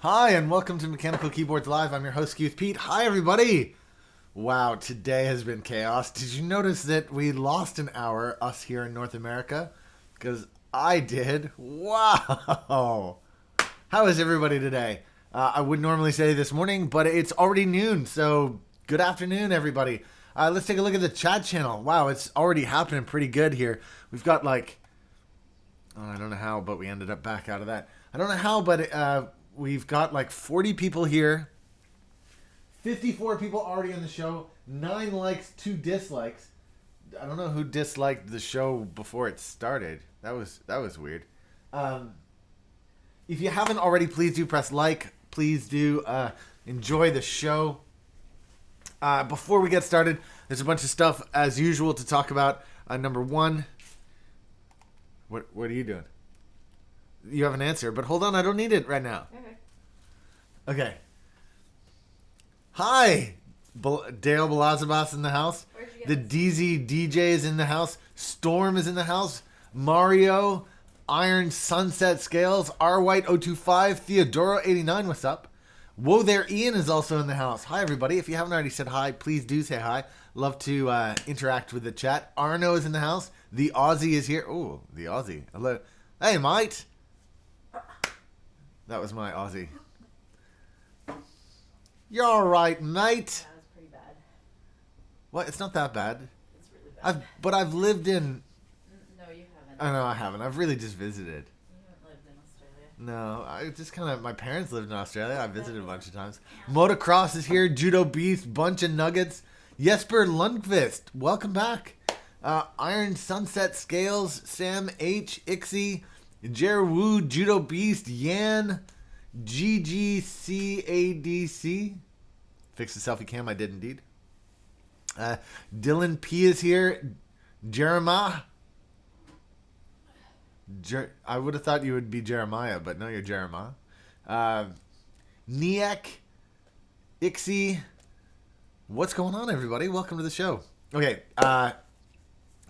Hi, and welcome to Mechanical Keyboards Live. I'm your host, skiwithpete. Hi, everybody. Wow, today has been chaos. Did you notice that we lost an hour, us here in North America? Because I did. Wow. How is everybody today? I would normally say this morning, but it's already noon, so good afternoon, everybody. Let's take a look at the chat channel. Wow, it's already happening pretty good here. We've got like... Oh, I don't know how, but we ended up back out of that. I don't know how, but we've got like 40 people here. 54 people already on the show. 9 likes, 2 dislikes. I don't know who disliked the show before it started. That was weird. If you haven't already, please do press like. Please do enjoy the show. Before we get started, there's a bunch of stuff as usual to talk about. Number one, what are you doing? You have an answer, but hold on, I don't need it right now. Okay. Hi, Dale Balazabas in the house. The DZ DJ is in the house. Storm is in the house. Mario, Iron Sunset Scales, R White 025, Theodoro 89. What's up? Whoa there, Ian is also in the house. Hi everybody. If you haven't already said hi, please do say hi. Love to interact with the chat. Arno is in the house. The Aussie is here. Oh, the Aussie. Hello. Hey, mate. That was my Aussie. You're all right, mate. That was pretty bad. What? It's not that bad. It's really bad. But I've lived in... No, you haven't. I know I haven't. I've really just visited. You haven't lived in Australia. No, I just kind of... My parents lived in Australia. I visited a bunch of times. Motocross is here. Judo Beast. Bunch of Nuggets. Jesper Lundqvist. Welcome back. Iron Sunset Scales. Sam H. Ixie. Jer Wu. Judo Beast. Yan. GGCADC. Fix the selfie cam. I did indeed. Dylan P is here. Jeremiah. I would have thought you would be Jeremiah, but no, you're Jeremiah. Niek. Ixie. What's going on, everybody? Welcome to the show. Okay,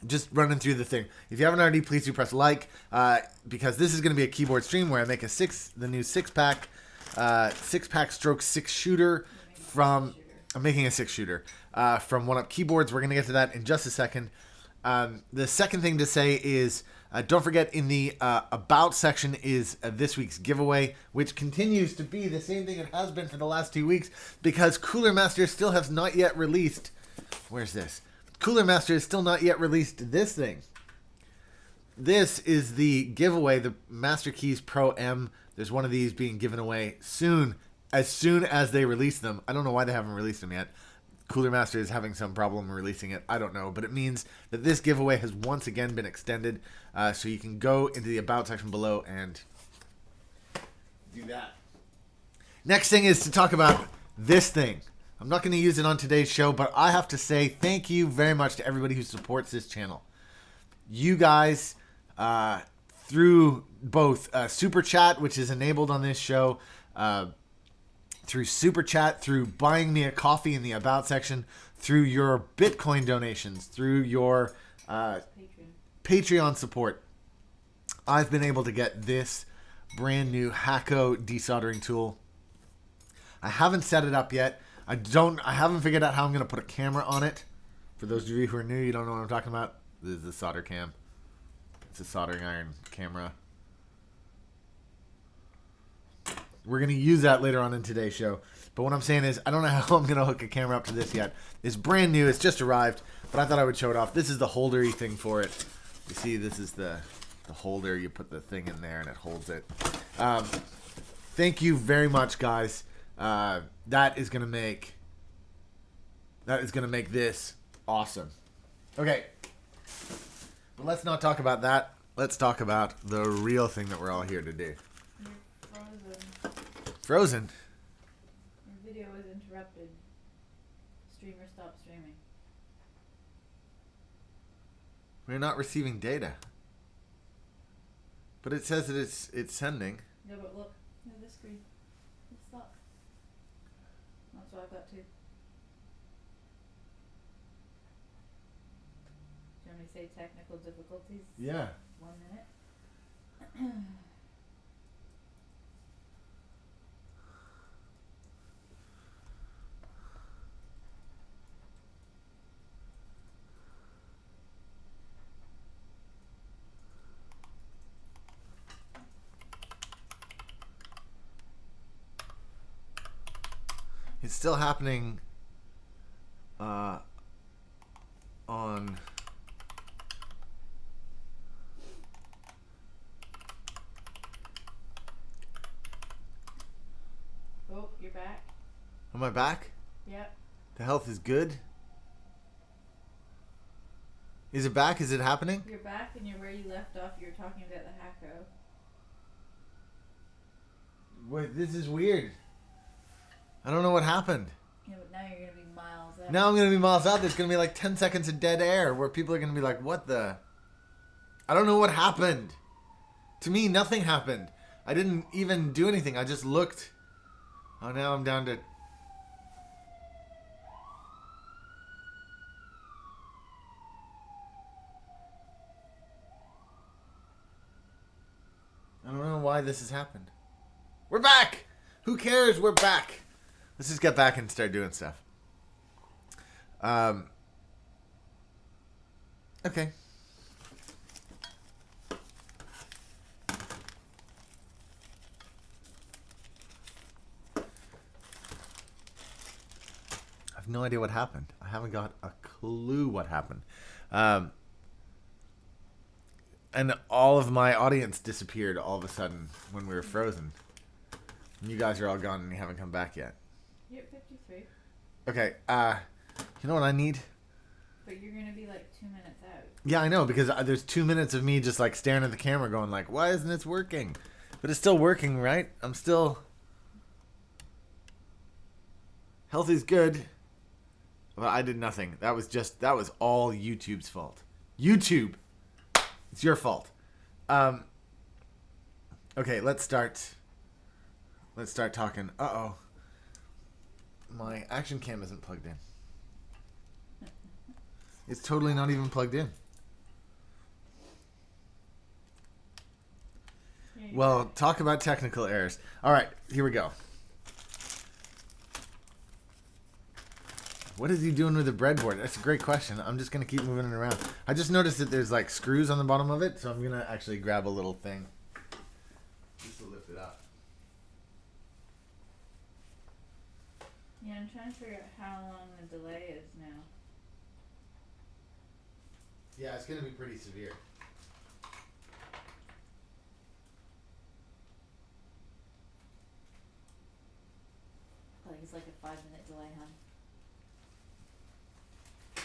just running through the thing. If you haven't already, please do press like, because this is going to be a keyboard stream where I make the new six-pack stroke 6-shooter from... I'm making a 6-shooter from 1upkeyboards. We're going to get to that in just a second. The second thing to say is, don't forget in the About section is this week's giveaway, which continues to be the same thing it has been for the last 2 weeks, because Cooler Master still has not yet released... Where's this? Cooler Master has still not yet released this thing. This is the giveaway, the Master Keys Pro M. There's one of these being given away soon as they release them. I don't know why they haven't released them yet. Cooler Master is having some problem releasing it. I don't know, but it means that this giveaway has once again been extended, so you can go into the About section below and do that. Next thing is to talk about this thing. I'm not going to use it on today's show, but I have to say thank you very much to everybody who supports this channel. You guys, through both Super Chat, which is enabled on this show, through Super Chat, through buying me a coffee in the About section, through your Bitcoin donations, through your Patreon support, I've been able to get this brand new Hacko desoldering tool. I haven't set it up yet. I haven't figured out how I'm going to put a camera on it. For those of you who are new, you don't know what I'm talking about. This is the solder cam. It's a soldering iron camera. We're going to use that later on in today's show. But what I'm saying is, I don't know how I'm going to hook a camera up to this yet. It's brand new. It's just arrived. But I thought I would show it off. This is the holdery thing for it. You see, this is the holder. You put the thing in there and it holds it. Thank you very much, guys. That is gonna make this awesome. Okay, but let's not talk about that. Let's talk about the real thing that we're all here to do. You're Frozen. Your video was interrupted. Streamer stopped streaming. We're not receiving data, but it says that it's sending. Yeah, but look, this screen. It's stuck. That's what I've got too. Do you want me to say technical difficulties? Yeah. 1 minute. It's still happening on... Oh, you're back. Am I back? Yep. The health is good. Is it back? Is it happening? You're back and you're where you left off. You were talking about the hacko. Wait, this is weird. I don't know what happened. Yeah, but now you're going to be miles out. Now I'm going to be miles out. There's going to be like 10 seconds of dead air where people are going to be like, what the... I don't know what happened. To me, nothing happened. I didn't even do anything. I just looked. Oh, now I'm down to... I don't know why this has happened. We're back! Who cares? We're back. Let's just get back and start doing stuff. Okay. I have no idea what happened. I haven't got a clue what happened. And all of my audience disappeared all of a sudden when we were frozen. And you guys are all gone and you haven't come back yet. You're at 53. Okay, you know what I need? But you're going to be like 2 minutes out. Yeah, I know, because there's 2 minutes of me just like staring at the camera going like, why isn't this working? But it's still working, right? I'm still... Health is good. Well, I did nothing. That was all YouTube's fault. YouTube! It's your fault. Okay, let's start talking. Uh-oh. My action cam isn't plugged in. It's totally not even plugged in. Well, talk about technical errors. All right, here we go. What is he doing with the breadboard? That's a great question. I'm just going to keep moving it around. I just noticed that there's like screws on the bottom of it, so I'm going to actually grab a little thing just to lift it up. Yeah, I'm trying to figure out how long the delay is now. Yeah, it's going to be pretty severe. Like it's like a 5-minute delay, huh?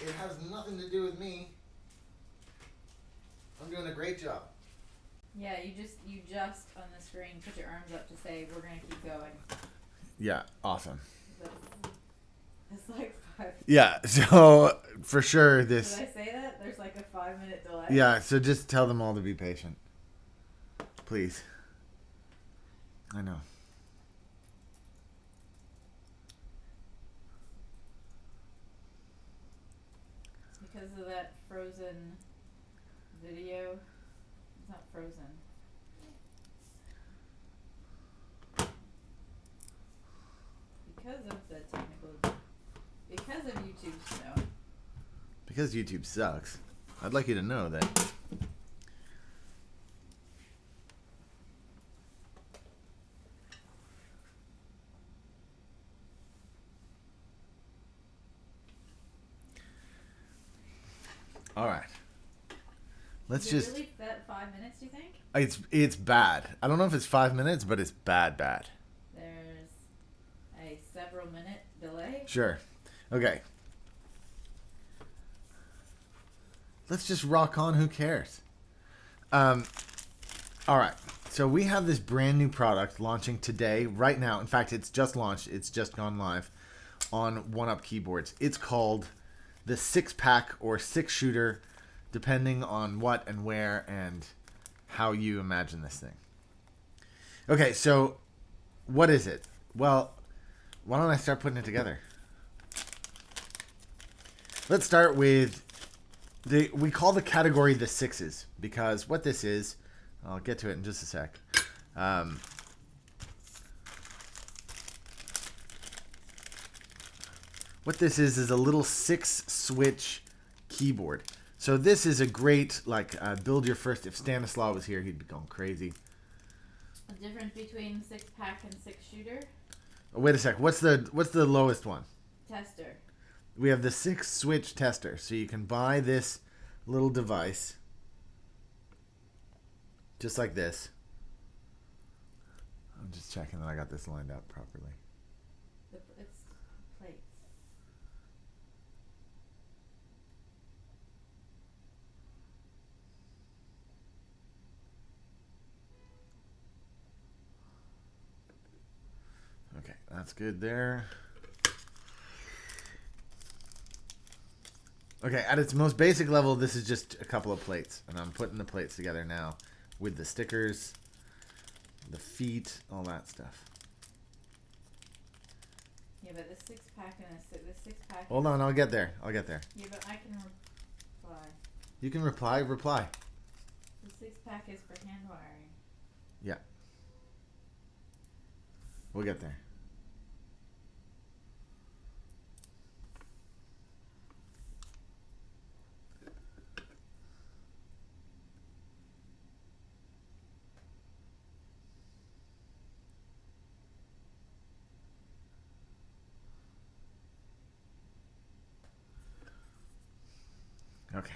It has nothing to do with me. I'm doing a great job. Yeah, you just on the screen put your arms up to say we're gonna keep going. Yeah, awesome. It's like 5. Yeah, so for sure this... Did I say that? There's like a 5-minute delay. Yeah, so just tell them all to be patient. Please. I know. Because of that frozen video. It's not frozen. Because of the technical... Because of YouTube snow. Because YouTube sucks. I'd like you to know that. All right. Let's Is just... it really that 5 minutes, do you think? It's bad. I don't know if it's 5 minutes, but it's bad. There's a several minute delay. Sure. Okay. Let's just rock on. Who cares? All right. So we have this brand new product launching today, right now. In fact, it's just launched. It's just gone live on 1upkeyboards. It's called the 6-pack or 6-shooter, depending on what and where and how you imagine this thing. Okay, so what is it? Well, why don't I start putting it together? Let's start with we call the category the 6s because what this is, I'll get to it in just a sec. What this is a little 6-switch keyboard. So this is a great, like, build your first. If Stanislaw was here, he'd be going crazy. The difference between 6-pack and 6-shooter? Wait a sec. What's the lowest one? Tester. We have the 6-switch tester. So you can buy this little device. Just like this. I'm just checking that I got this lined up properly. It's plates. Okay, that's good there. Okay, at its most basic level, this is just a couple of plates. And I'm putting the plates together now with the stickers, the feet, all that stuff. Yeah, but the 6-pack and the 6-pack. Hold on, I'll get there. I'll get there. Yeah, but I can reply. You can reply. Reply. The 6-pack is for hand wiring. Yeah. We'll get there. Okay.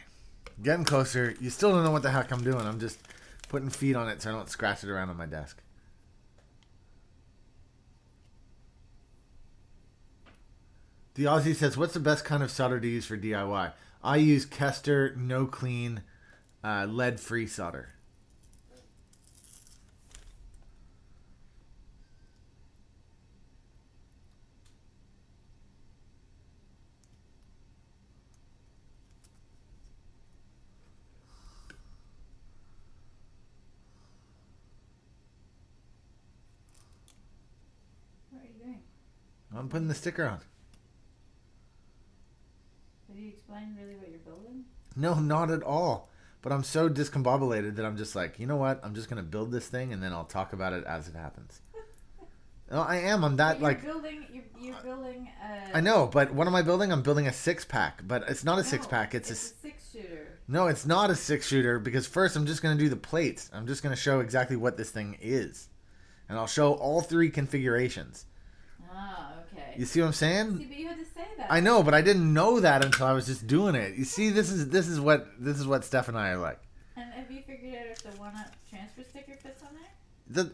Getting closer. You still don't know what the heck I'm doing. I'm just putting feet on it so I don't scratch it around on my desk. The Aussie says, what's the best kind of solder to use for DIY? I use Kester No Clean lead-free solder. What are you doing? I'm putting the sticker on. Have you explained really what you're building? No, not at all. But I'm so discombobulated that I'm just like, you know what? I'm just going to build this thing and then I'll talk about it as it happens. No, I am. I'm that like... You're building a... I know, but what am I building? I'm building a 6-pack. But it's not a 6-pack. It's a 6-shooter. No, it's not a 6-shooter because first I'm just going to do the plates. I'm just going to show exactly what this thing is. And I'll show all 3 configurations. Ah, okay. You see what I'm saying? See, but you had to say that. I know, but I didn't know that until I was just doing it. You see, this is what Steph and I are like. And have you figured out if the 1UP transfer sticker fits on there?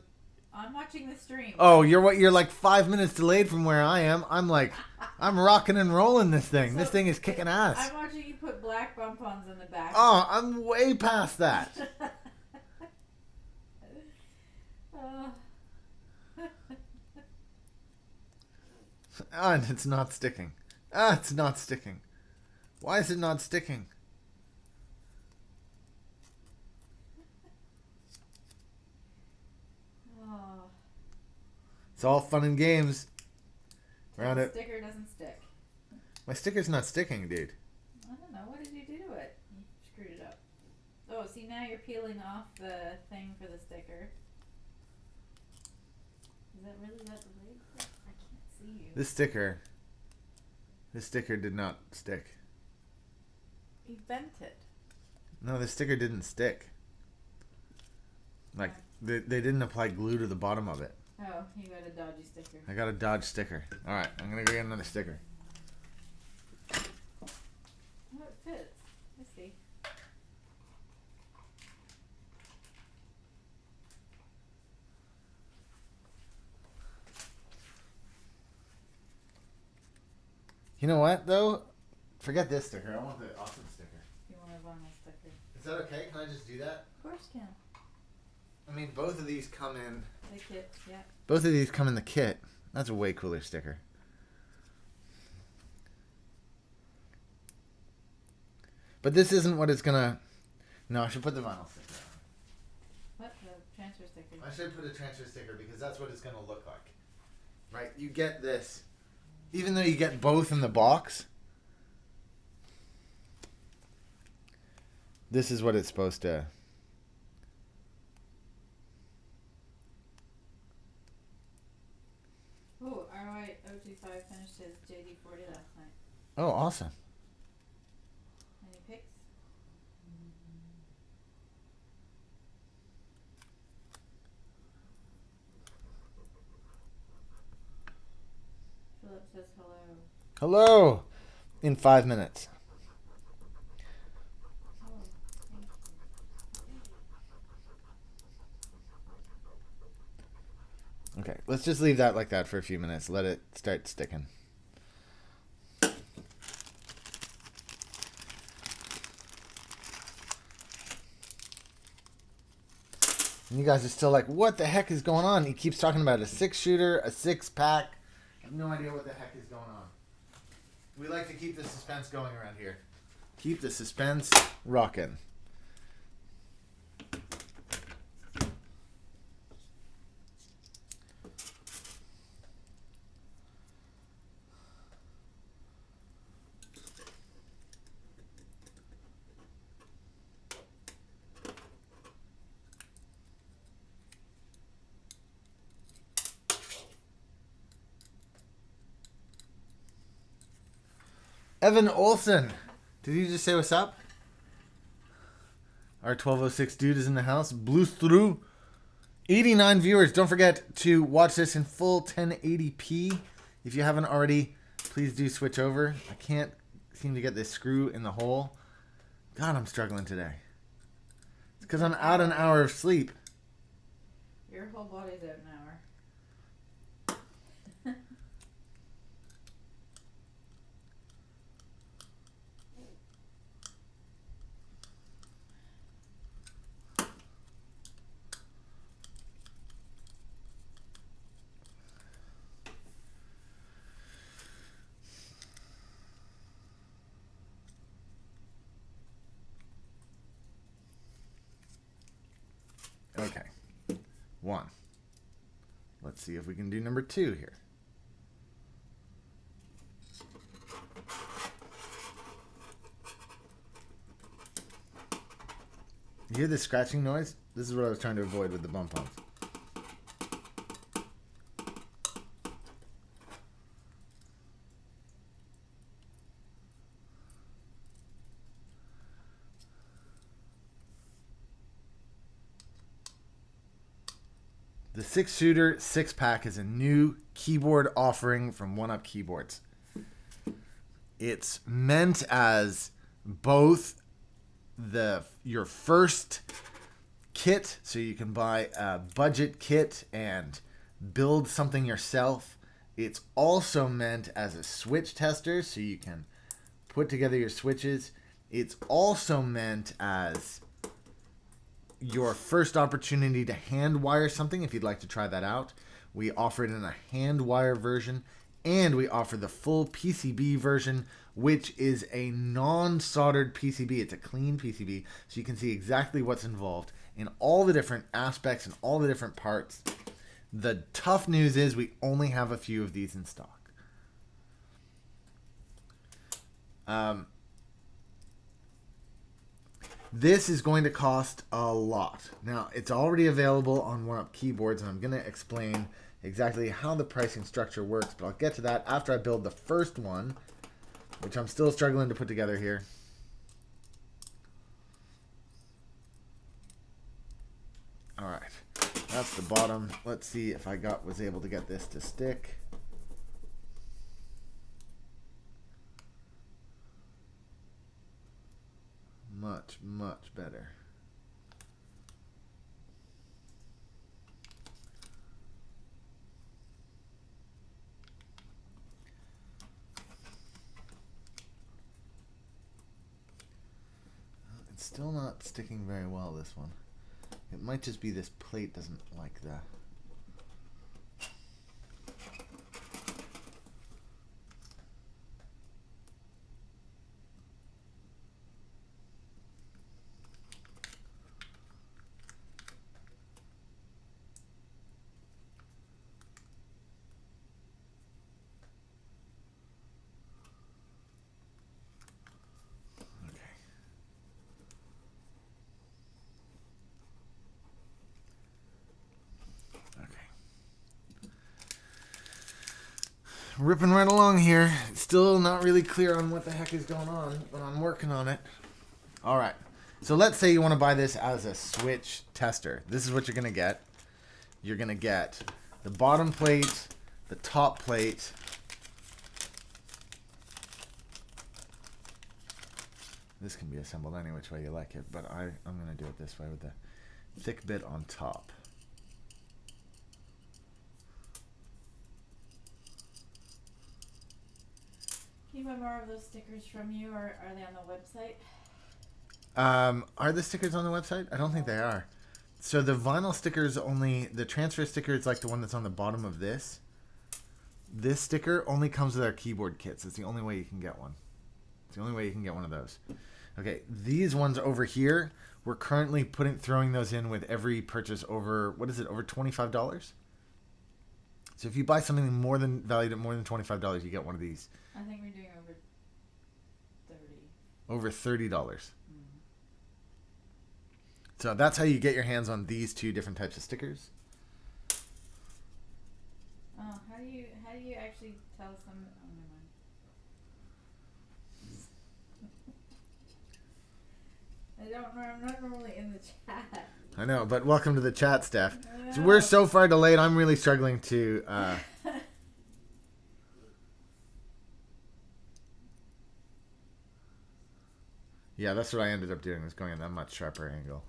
I'm watching the stream. Oh, you're like 5 minutes delayed from where I am. I'm like, I'm rocking and rolling this thing. This thing is kicking ass. I'm watching you put black bumpons in the back. Oh, I'm way past that. And it's not sticking. It's not sticking. Why is it not sticking? It's all fun and games. Around it. Sticker doesn't stick. My sticker's not sticking, dude. I don't know. What did you do to it? You screwed it up. Oh, see, now you're peeling off the thing for the sticker. Is that really that delayed? I can't see you. This sticker did not stick. You bent it. No, the sticker didn't stick. Like, they didn't apply glue to the bottom of it. Oh, you got a dodgy sticker. I got a Dodge sticker. Alright, I'm gonna go get another sticker. Oh, it fits. I see. You know what, though? Forget this sticker. I want the awesome sticker. You want a vinyl sticker? Is that okay? Can I just do that? Of course you can. I mean, both of these come in... The kit, yeah. Both of these come in the kit. That's a way cooler sticker. But this isn't what it's gonna... No, I should put the vinyl sticker on. What? The transfer sticker? I should put a transfer sticker because that's what it's gonna look like. Right? You get this. Even though you get both in the box, this is what it's supposed to... Oh, RY025 finished his JD40 last night. Oh, awesome. Any pics? Hello. In 5 minutes. Oh, thank you. Okay, let's just leave that like that for a few minutes. Let it start sticking. And you guys are still like, what the heck is going on? He keeps talking about a 6-shooter, a 6-pack. I have no idea what the heck is going on. We like to keep the suspense going around here. Keep the suspense rocking. Evan Olson, did you just say what's up? Our 1206 dude is in the house. Blew through 89 viewers. Don't forget to watch this in full 1080p. If you haven't already, please do switch over. I can't seem to get this screw in the hole. God, I'm struggling today. It's because I'm out an hour of sleep. Your whole body's out an hour. Okay. 1. Let's see if we can do number 2 here. You hear this scratching noise? This is what I was trying to avoid with the bumpons. The 6-shooter 6-pack is a new keyboard offering from 1upkeyboards. It's meant as both your first kit, so you can buy a budget kit and build something yourself. It's also meant as a switch tester, so you can put together your switches. It's also meant as your first opportunity to hand wire something if you'd like to try that out. We offer it in a hand wire version, and we offer the full PCB version, which is a non-soldered PCB. It's a clean PCB, so you can see exactly what's involved in all the different aspects and all the different parts. The tough news is we only have a few of these in stock. This is going to cost a lot. Now, it's already available on 1upkeyboards, and I'm going to explain exactly how the pricing structure works, but I'll get to that after I build the first one, which I'm still struggling to put together here. All right, that's the bottom. Let's see if I was able to get this to stick. Much, much better. It's still not sticking very well, this one. It might just be this plate doesn't like that. Ripping right along here. Still not really clear on what the heck is going on, but I'm working on it. All right. So let's say you want to buy this as a switch tester. This is what you're going to get. You're going to get the bottom plate, the top plate, This can be assembled any which way you like it, but I'm going to do it this way with the thick bit on top. Can you buy more of those stickers from you, or are they on the website? Are the stickers on the website? I don't think they are. So the vinyl stickers only, the transfer sticker is like the one that's on the bottom of this. This sticker only comes with our keyboard kits. It's the only way you can get one. It's the only way you can get one of those. Okay, these ones over here, we're currently throwing those in with every purchase over, what is it, over $25? So if you buy something valued at more than $25, you get one of these. I think we're doing over 30. Over $30. So that's how you get your hands on these two different types of stickers. Oh, how do you actually tell some? Oh, never mind. I'm not normally in the chat. I know, but welcome to the chat, Steph. So we're so far delayed. I'm really struggling to. Yeah, that's what I ended up doing. Was going at that much sharper angle.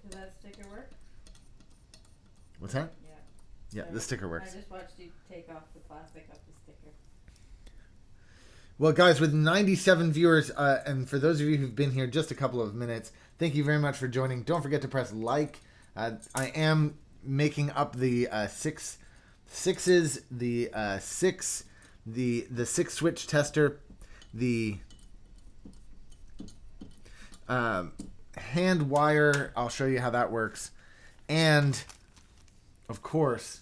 Does that sticker work? What's that? Yeah. Yeah, the sticker works. I just watched you take off the plastic off the sticker. Well, guys, with 97 viewers, and for those of you who've been here just a couple of minutes, thank you very much for joining. Don't forget to press like. I am making up the six switch tester, the hand wire. I'll show you how that works, and of course,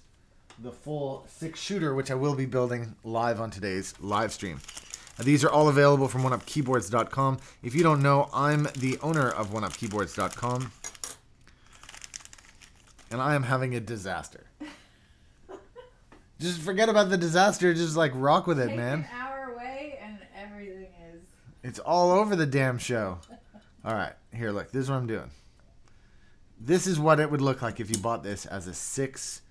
the full 6 shooter, which I will be building live on today's live stream. These are all available from 1upkeyboards.com. If you don't know, I'm the owner of 1upkeyboards.com, and I am having a disaster. Just forget about the disaster. Just like rock with it, man. Take an hour away and everything is. It's all over the damn show. All right, here, look. This is what I'm doing. This is what it would look like if you bought this as a 6-switch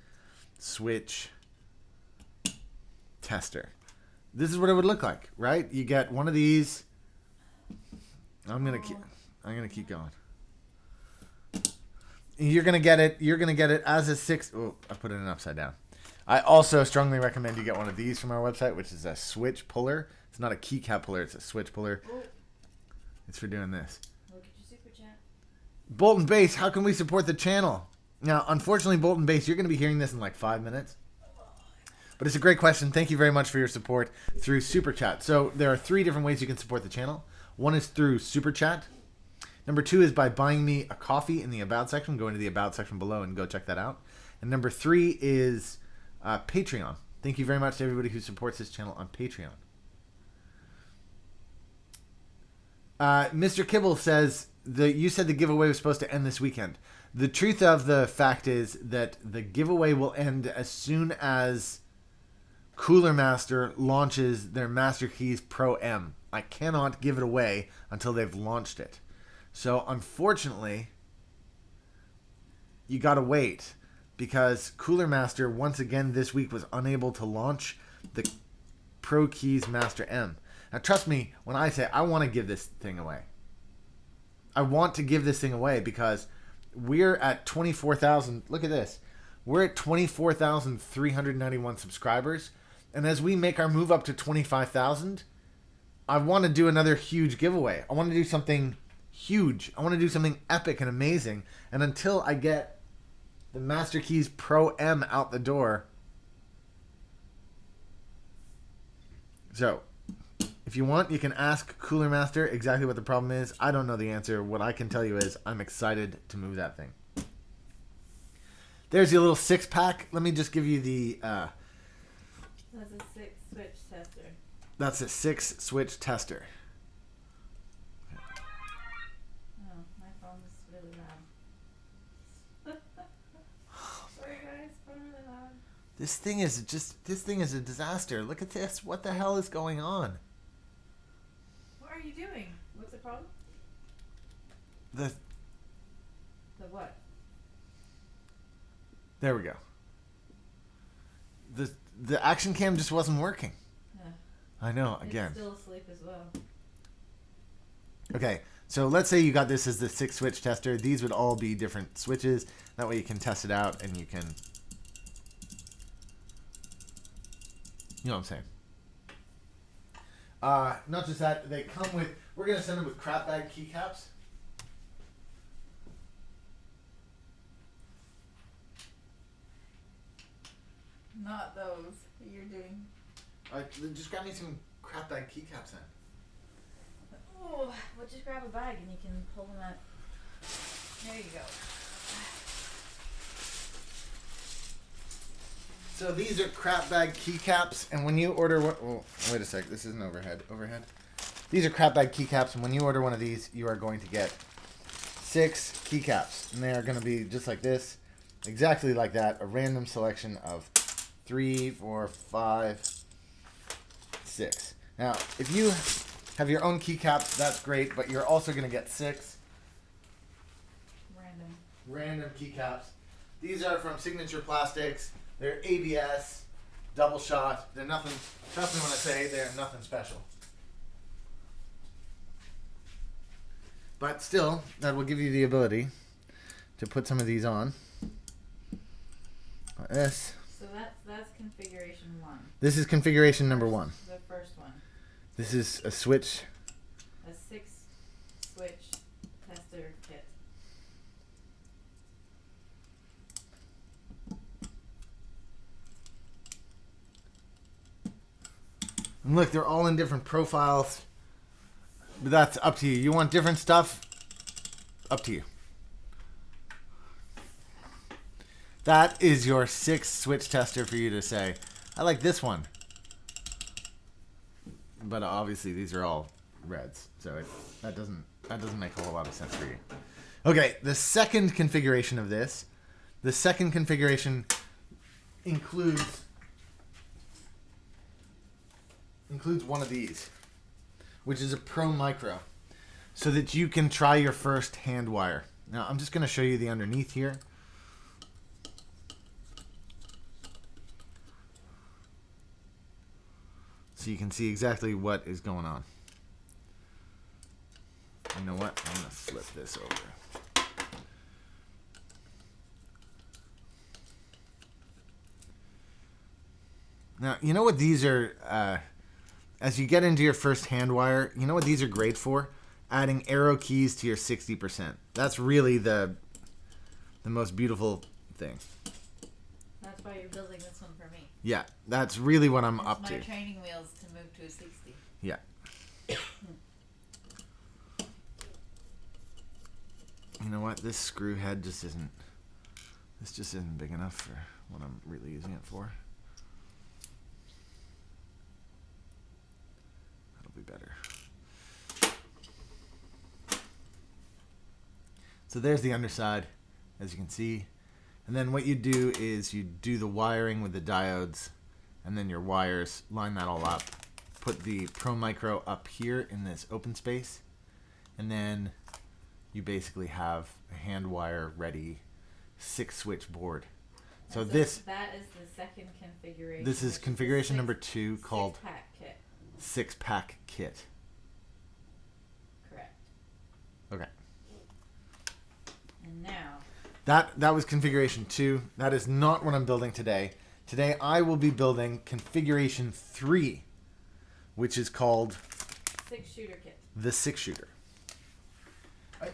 tester. This is what it would look like, right? You get one of these. I'm gonna keep going. You're gonna get it. You're gonna get it as a 6. Oh, I put it in upside down. I also strongly recommend you get one of these from our website, which is a switch puller. It's not a keycap puller. It's a switch puller. Oh. It's for doing this. Look at your super chat. Bolton Base, how can we support the channel? Now, unfortunately, Bolton Base, you're going to be hearing this in like 5 minutes. But it's a great question. Thank you very much for your support through Super Chat. So there are 3 different ways you can support the channel. One is through Super Chat. Number 2 is by buying me a coffee in the About section. Go into the About section below and go check that out. And number 3 is Patreon. Thank you very much to everybody who supports this channel on Patreon. Mr. Kibble says you said the giveaway was supposed to end this weekend. The truth of the fact is that the giveaway will end as soon as Cooler Master launches their Master Keys Pro M. I cannot give it away until they've launched it. So unfortunately, you gotta wait because Cooler Master once again this week was unable to launch the Pro Keys Master M. Now trust me when I say I want to give this thing away. I want to give this thing away because we're at 24,000. Look at this. We're at 24,391 subscribers. And as we make our move up to 25,000, I want to do another huge giveaway. I want to do something huge. I want to do something epic and amazing. And until I get the Master Keys Pro M out the door. So, if you want, you can ask Cooler Master exactly what the problem is. I don't know the answer. What I can tell you is I'm excited to move that thing. There's your little 6-pack. Let me just give you the... That's a 6-switch tester. That's a 6-switch tester. Oh, my phone is really loud. Sorry guys, phone really loud. This thing is a disaster. Look at this. What the hell is going on? What are you doing? What's the problem? The what? There we go. The action cam just wasn't working. Yeah. I know, again. It's still asleep as well. Okay, so let's say you got this as the 6-switch tester. These would all be different switches. That way you can test it out and you can... You know what I'm saying. Not just that, they come with... We're going to send them with crap bag keycaps. Not those that you're doing. Just grab me some crap bag keycaps then. Oh, well, just grab a bag and you can pull them out. There you go. So these are crap bag keycaps, and when you order one... Oh, wait a sec, this isn't overhead. Overhead? These are crap bag keycaps, and when you order one of these, you are going to get 6 keycaps. And they are going to be just like this, exactly like that, a random selection of 3, 4, 5, 6. Now, if you have your own keycaps, that's great, but you're also going to get 6 random keycaps. These are from Signature Plastics. They're ABS, double shot. They're nothing, trust me when I say they're nothing special. But still, that will give you the ability to put some of these on. Like this. So that's configuration 1. This is configuration number 1. The first one. This is a switch. A 6-switch tester kit. And look, they're all in different profiles. But that's up to you. You want different stuff? Up to you. That is your 6-switch tester for you to say, I like this one. But obviously these are all reds, so that doesn't make a whole lot of sense for you. Okay, the second configuration of this, the second configuration includes one of these, which is a Pro Micro, so that you can try your first hand wire. Now I'm just going to show you the underneath here. So you can see exactly what is going on. You know what? I'm going to flip this over. Now, you know what these are, as you get into your first hand wire, you know what these are great for? Adding arrow keys to your 60%. That's really the most beautiful thing. That's why you're building this one for me. Yeah, that's really what I'm up It's to. my training wheels to move to a 60. Yeah. You know what? This screw head just isn't... This just isn't big enough for what I'm really using it for. That'll be better. So there's the underside, as you can see. And then what you do is you do the wiring with the diodes, and then your wires, line that all up. Put the Pro Micro up here in this open space, and then you basically have a hand wire ready 6-switch board. So that is the second configuration. This is configuration number 2 called 6-pack kit. 6-pack kit. Correct. Okay. And now That was configuration 2. That is not what I'm building today. Today I will be building configuration 3, which is called 6-shooter kit. the 6-shooter.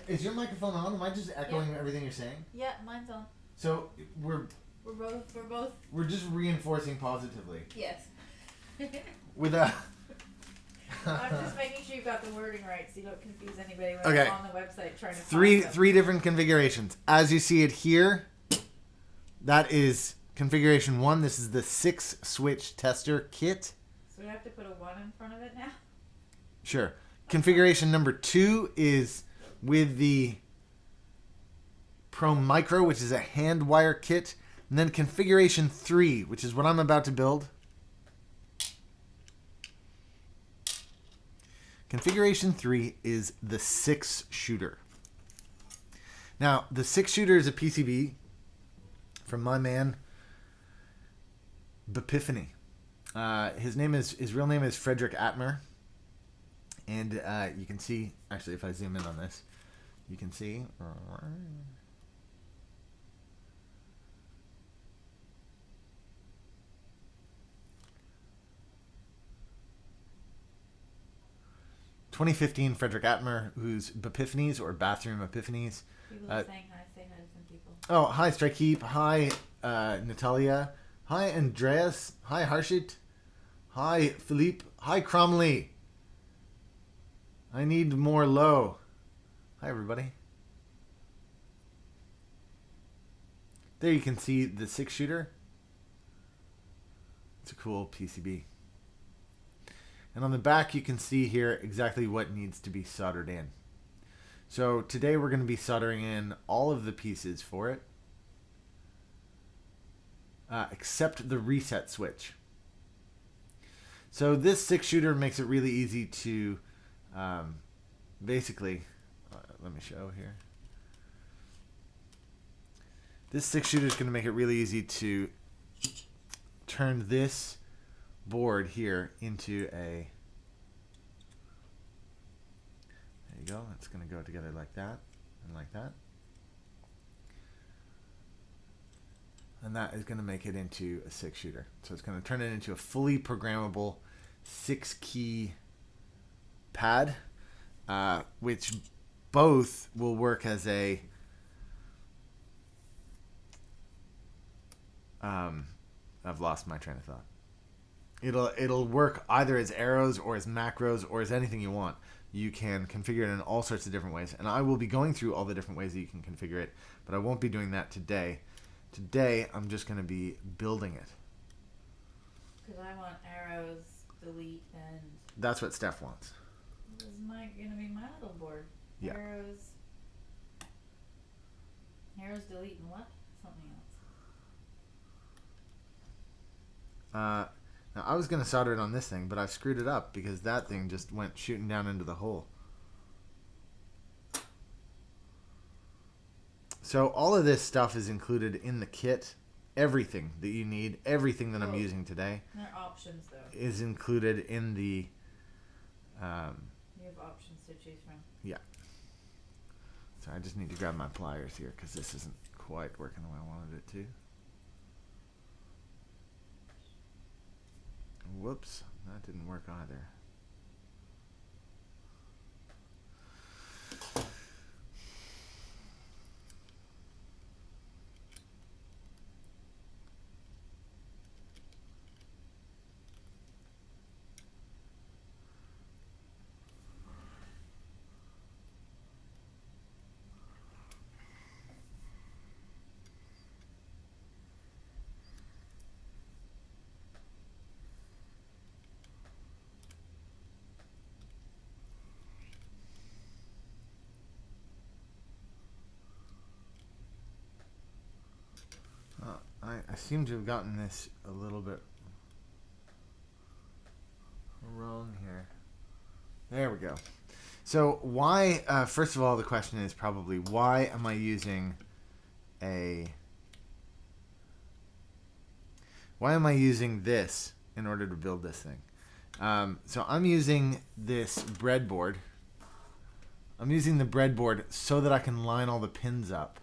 Is your microphone on? Am I just echoing everything you're saying? Yeah, mine's on. So we're just reinforcing positively. Yes. With a I'm just making sure you've got the wording right so you don't confuse anybody when Okay. they're on the website trying to three find them. different configurations. As you see it here, that is configuration 1. This is the 6-switch tester kit. So we have to put a 1 in front of it now? Sure. Configuration number 2 is with the Pro Micro, which is a hand wire kit. And then configuration 3, which is what I'm about to build. Configuration 3 is the 6-shooter. Now, the 6-shooter is a PCB from my man, Bepiphany. His real name is Frederick Atmer. And you can see, actually, if I zoom in on this, you can see. ...2015 Frederick Atmer, who's Bepiphanies or Bathroom Epiphanies. People are saying hi. Say hi to some people. Oh, hi, Strikeep. Hi, Natalia. Hi, Andreas. Hi, Harshit. Hi, Philippe. Hi, Cromley. I need more low. Hi, everybody. There you can see the 6-shooter. It's a cool PCB. And on the back, you can see here exactly what needs to be soldered in. So today we're going to be soldering in all of the pieces for it, except the reset switch. So this 6-shooter makes it really easy to basically, let me show here. This 6-shooter is going to make it really easy to turn this board here into a, there you go, it's going to go together like that and like that. And that is going to make it into a 6-shooter. So it's going to turn it into a fully programmable 6-key pad, which both will work as a I've lost my train of thought. It'll work either as arrows or as macros or as anything you want. You can configure it in all sorts of different ways, and I will be going through all the different ways that you can configure it, but I won't be doing that today. Today, I'm just going to be building it. Because I want arrows, delete, and... That's what Steph wants. This is going to be my little board. Yeah. Arrows, delete, and what? Something else. Now, I was going to solder it on this thing, but I screwed it up because that thing just went shooting down into the hole. So all of this stuff is included in the kit. Everything that you need, everything that I'm using today, there are options, though, is included in the... you have options to choose from. Yeah. So I just need to grab my pliers here because this isn't quite working the way I wanted it to. Whoops, that didn't work either. I seem to have gotten this a little bit wrong here. There we go. So why, first of all, the question is probably, why am I using this in order to build this thing? So I'm using this breadboard. I'm using the breadboard so that I can line all the pins up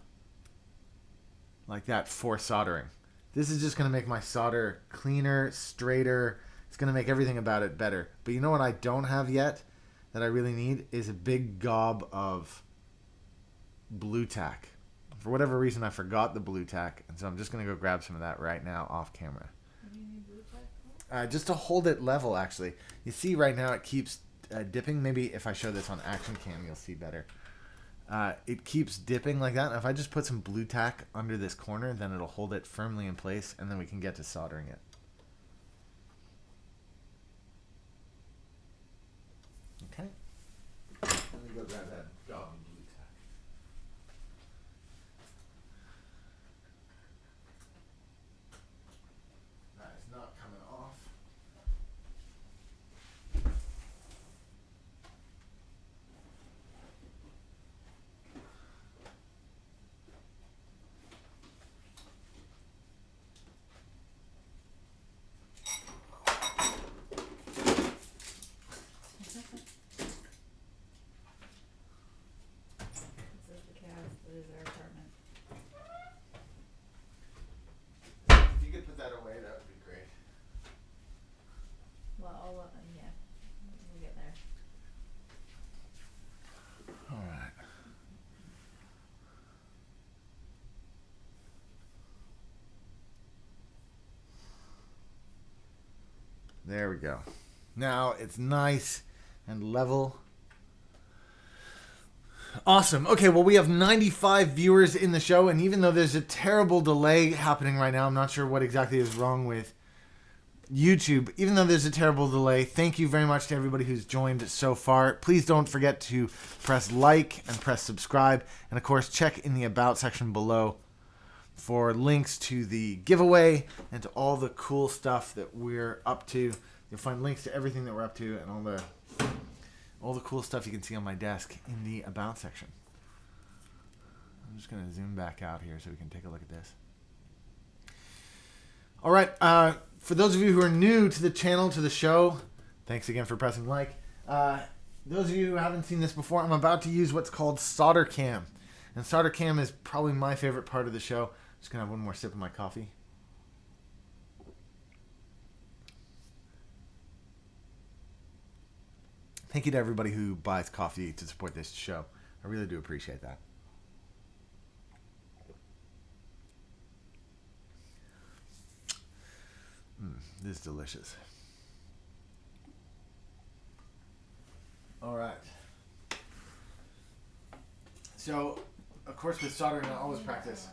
like that for soldering. This is just going to make my solder cleaner, straighter. It's going to make everything about it better. But you know what I don't have yet that I really need is a big gob of blue tack. For whatever reason, I forgot the blue tack, and so I'm just going to go grab some of that right now off camera. What do you need blue tack for? Just to hold it level, actually. You see right now it keeps dipping. Maybe if I show this on action cam, you'll see better. It keeps dipping like that. And if I just put some blue tack under this corner, then it'll hold it firmly in place, and then we can get to soldering it. Okay. Let me go grab that gob of blue tack. That is not coming off. There we go. Now it's nice and level. Awesome. Okay, well, we have 95 viewers in the show, and even though there's a terrible delay happening right now, I'm not sure what exactly is wrong with YouTube. Even though there's a terrible delay, thank you very much to everybody who's joined so far. Please don't forget to press like and press subscribe, and of course, check in the About section below for links to the giveaway and to all the cool stuff that we're up to. You'll find links to everything that we're up to and all the cool stuff you can see on my desk in the About section. I'm just going to zoom back out here so we can take a look at this. All right. For those of you who are new to the channel, to the show, thanks again for pressing like. Those of you who haven't seen this before, I'm about to use what's called solder cam. And solder cam is probably my favorite part of the show. Just going to have one more sip of my coffee. Thank you to everybody who buys coffee to support this show. I really do appreciate that. This is delicious. All right. So, of course, with soldering, I always practice.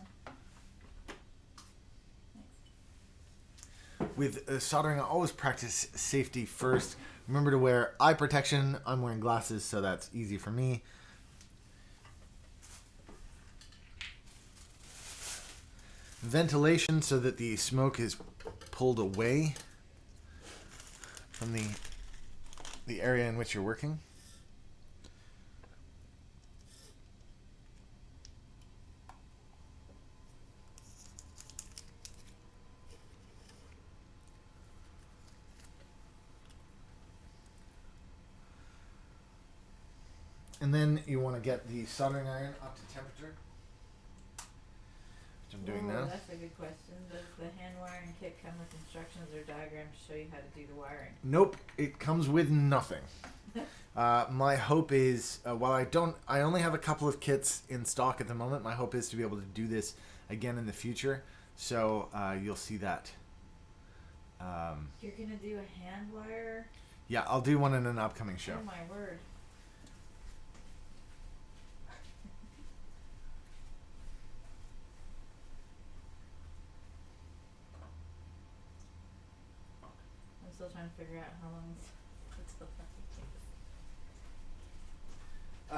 With soldering, I always practice safety first. Remember to wear eye protection. I'm wearing glasses, so that's easy for me. Ventilation so that the smoke is pulled away from the area in which you're working. And then you want to get the soldering iron up to temperature, which I'm doing now. That's a good question. Does the hand wiring kit come with instructions or diagrams to show you how to do the wiring? Nope, it comes with nothing. My hope is, while I only have a couple of kits in stock at the moment, my hope is to be able to do this again in the future. So you'll see that. You're going to do a hand wire? Yeah, I'll do one in an upcoming show. Oh my word. I'm still trying to figure out how long until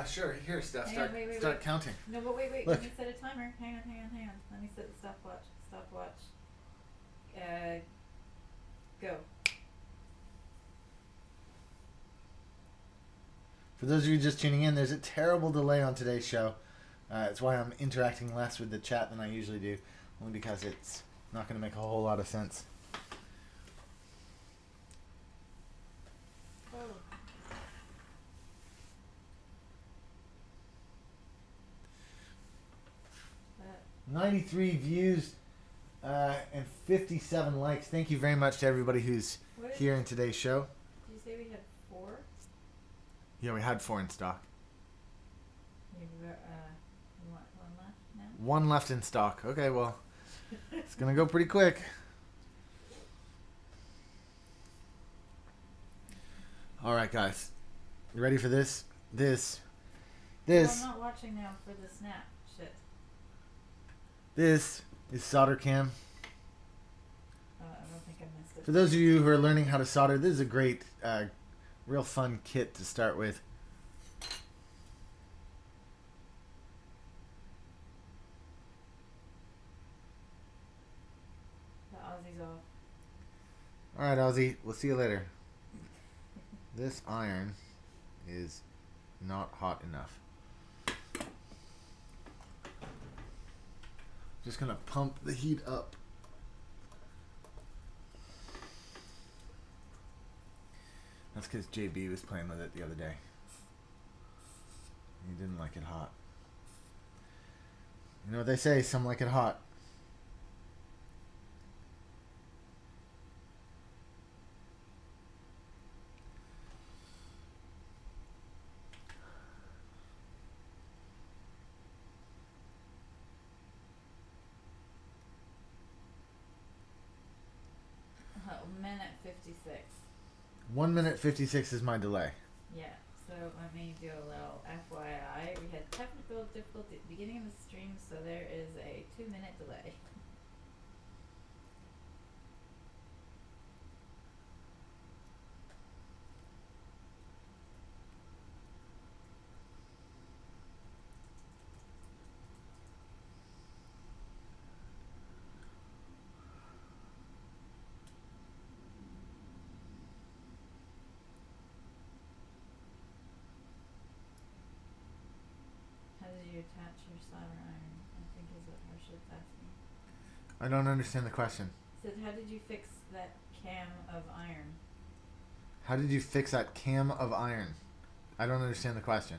Sure, here, Steph, Hang start, on, wait, start counting. No, but wait. Look. Let me set a timer. Hang on. Let me set the stopwatch. Go. For those of you just tuning in, there's a terrible delay on today's show. It's why I'm interacting less with the chat than I usually do, only because it's not going to make a whole lot of sense. Oh. 93 views and 57 likes. Thank you very much to everybody who's here in today's show. Did you say we had 4? Yeah, we had 4 in stock. You want one left now? 1 left in stock. Okay, well, it's going to go pretty quick. All right, guys. You ready for this? This. No, I'm not watching now for the snap shit. This is solder cam. I don't think I missed it. For those of you who are learning how to solder, this is a great, real fun kit to start with. The Aussie's off. All right, Ozzy. We'll see you later. This iron is not hot enough. Just gonna pump the heat up. That's because JB was playing with it the other day. He didn't like it hot. You know what they say, some like it hot. Minute 56. 1 minute 56 is my delay. Yeah, so let me do a little FYI. We had technical difficulty at the beginning of the stream, so there is a 2-minute delay. How did you attach your solder iron? I think is what Harshad's asking. I don't understand the question. Said, how did you fix that cam of iron? How did you fix that cam of iron? I don't understand the question.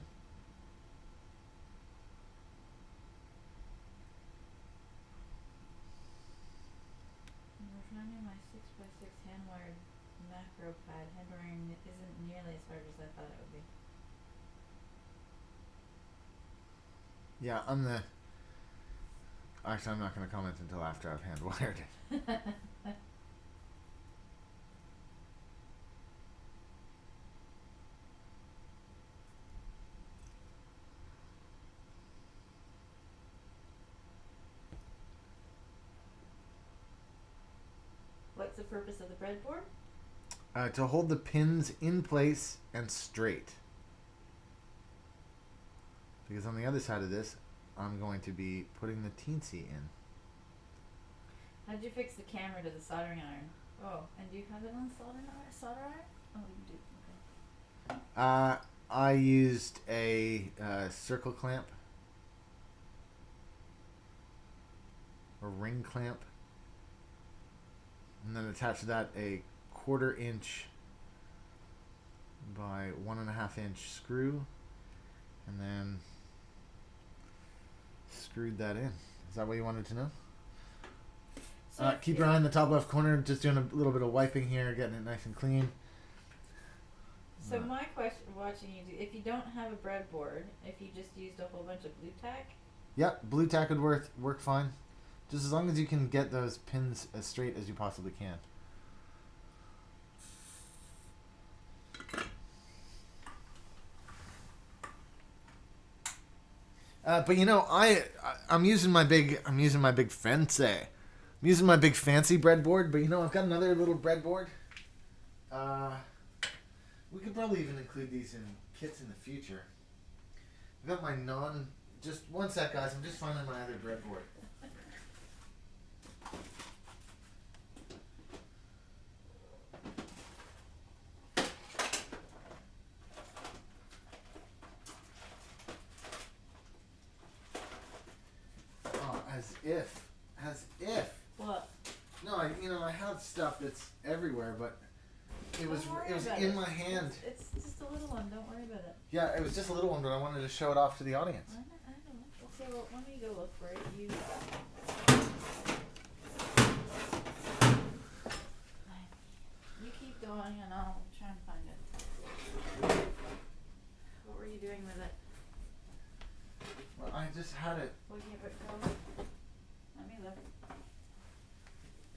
We're finding my 6x6 hand-wired macro pad. Hand wiring isn't nearly as hard as I thought it would be. Yeah, Actually, I'm not going to comment until after I've hand wired it. What's the purpose of the breadboard? To hold the pins in place and straight. Because on the other side of this, I'm going to be putting the teensy in. How did you fix the camera to the soldering iron? Oh, and do you have it on solder iron? Oh, you do. Okay. I used a circle clamp. Or ring clamp. And then attached to that a 1/4 inch by 1.5 inch screw. And then screwed that in. Is that what you wanted to know? So Keep your eye on the top left corner. Just doing a little bit of wiping here, getting it nice and clean. So my question, watching you do, if you don't have a breadboard, if you just used a whole bunch of blue tack? Yep, blue tack would work fine. Just as long as you can get those pins as straight as you possibly can. But you know, I'm using my big fancy. I'm using my big fancy breadboard, but you know, I've got another little breadboard. We could probably even include these in kits in the future. I've got my just one sec, guys. I'm just finding my other breadboard. As if. What? No, I have stuff that's everywhere, but it was Don't in my hand. It's just a little one. Don't worry about it. Yeah, it was just a little one, but I wanted to show it off to the audience. I know. Okay, well, let me go look for it. You keep going, and I'll try and find it. What were you doing with it? Well, I just had it. We'll give it a go. Let me look.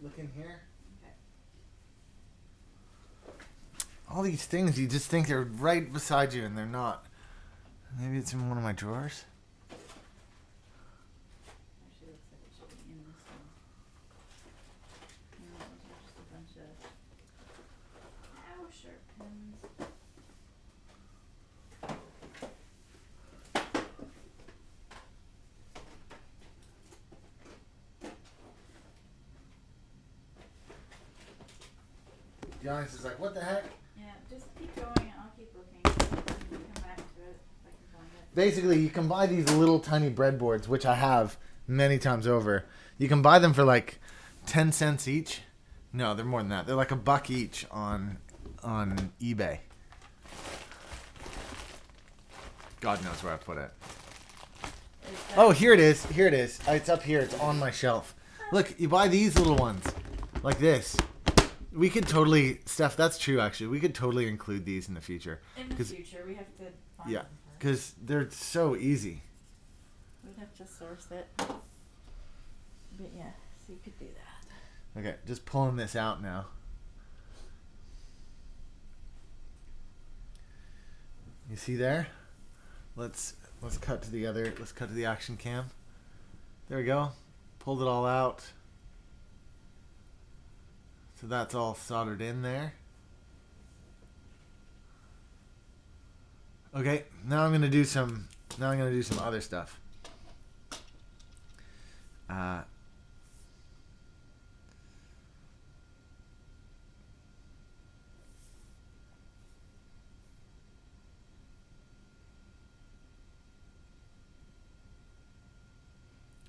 Look in here. Okay. All these things, you just think they're right beside you, and they're not. Maybe it's in one of my drawers. Actually, looks like it should be in this one. No, those are just a bunch of shirt pins. The audience is like, what the heck? Yeah, just keep going and I'll keep looking. Come back to it if I can find it. Basically, you can buy these little tiny breadboards, which I have many times over. You can buy them for like 10 cents each. No, they're more than that. They're like $1 each on eBay. God knows where I put it. Oh, here it is. Here it is. It's up here. It's on my shelf. Look, you buy these little ones like this. We could totally, Steph, that's true actually. We could totally include these in the future. In the future, we have to find Yeah, them first. because they're so easy. We'd have to source it. But yeah, so you could do that. Okay, just pulling this out now. You see there? Let's cut to the other. Let's cut to the action cam. There we go. Pulled it all out. So that's all soldered in there. Okay, now I'm gonna do some. Now I'm gonna do some other stuff.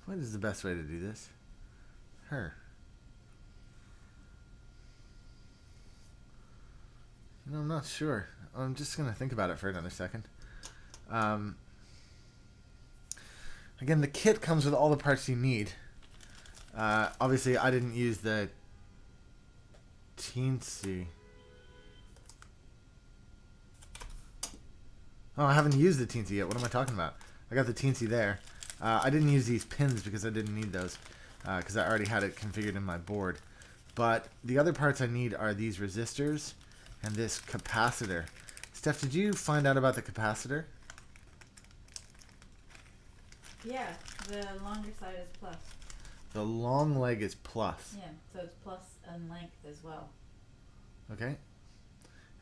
What is the best way to do this? Her. You know, I'm not sure. I'm just gonna think about it for another second. Again, the kit comes with all the parts you need. Obviously, I didn't use the teensy. Oh, I haven't used the teensy yet. What am I talking about? I got the teensy there. I didn't use these pins because I didn't need those because I already had it configured in my board. But the other parts I need are these resistors and this capacitor. Steph, did you find out about the capacitor? Yeah, the longer side is plus. The long leg is plus. Yeah, so it's plus in length as well. Okay.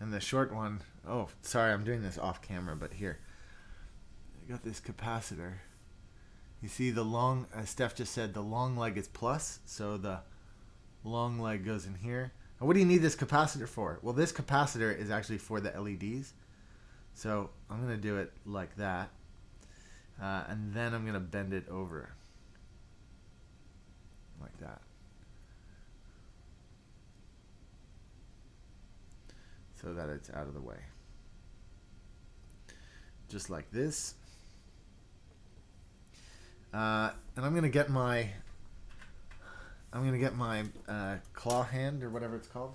And the short one, oh, sorry, I'm doing this off camera, but here. I got this capacitor. You see the long, as Steph just said, the long leg is plus, so the long leg goes in here. And what do you need this capacitor for? Well, this capacitor is actually for the LEDs. So I'm going to do it like that. And then I'm going to bend it over. Like that. So that it's out of the way. Just like this. And I'm going to get my claw hand or whatever it's called.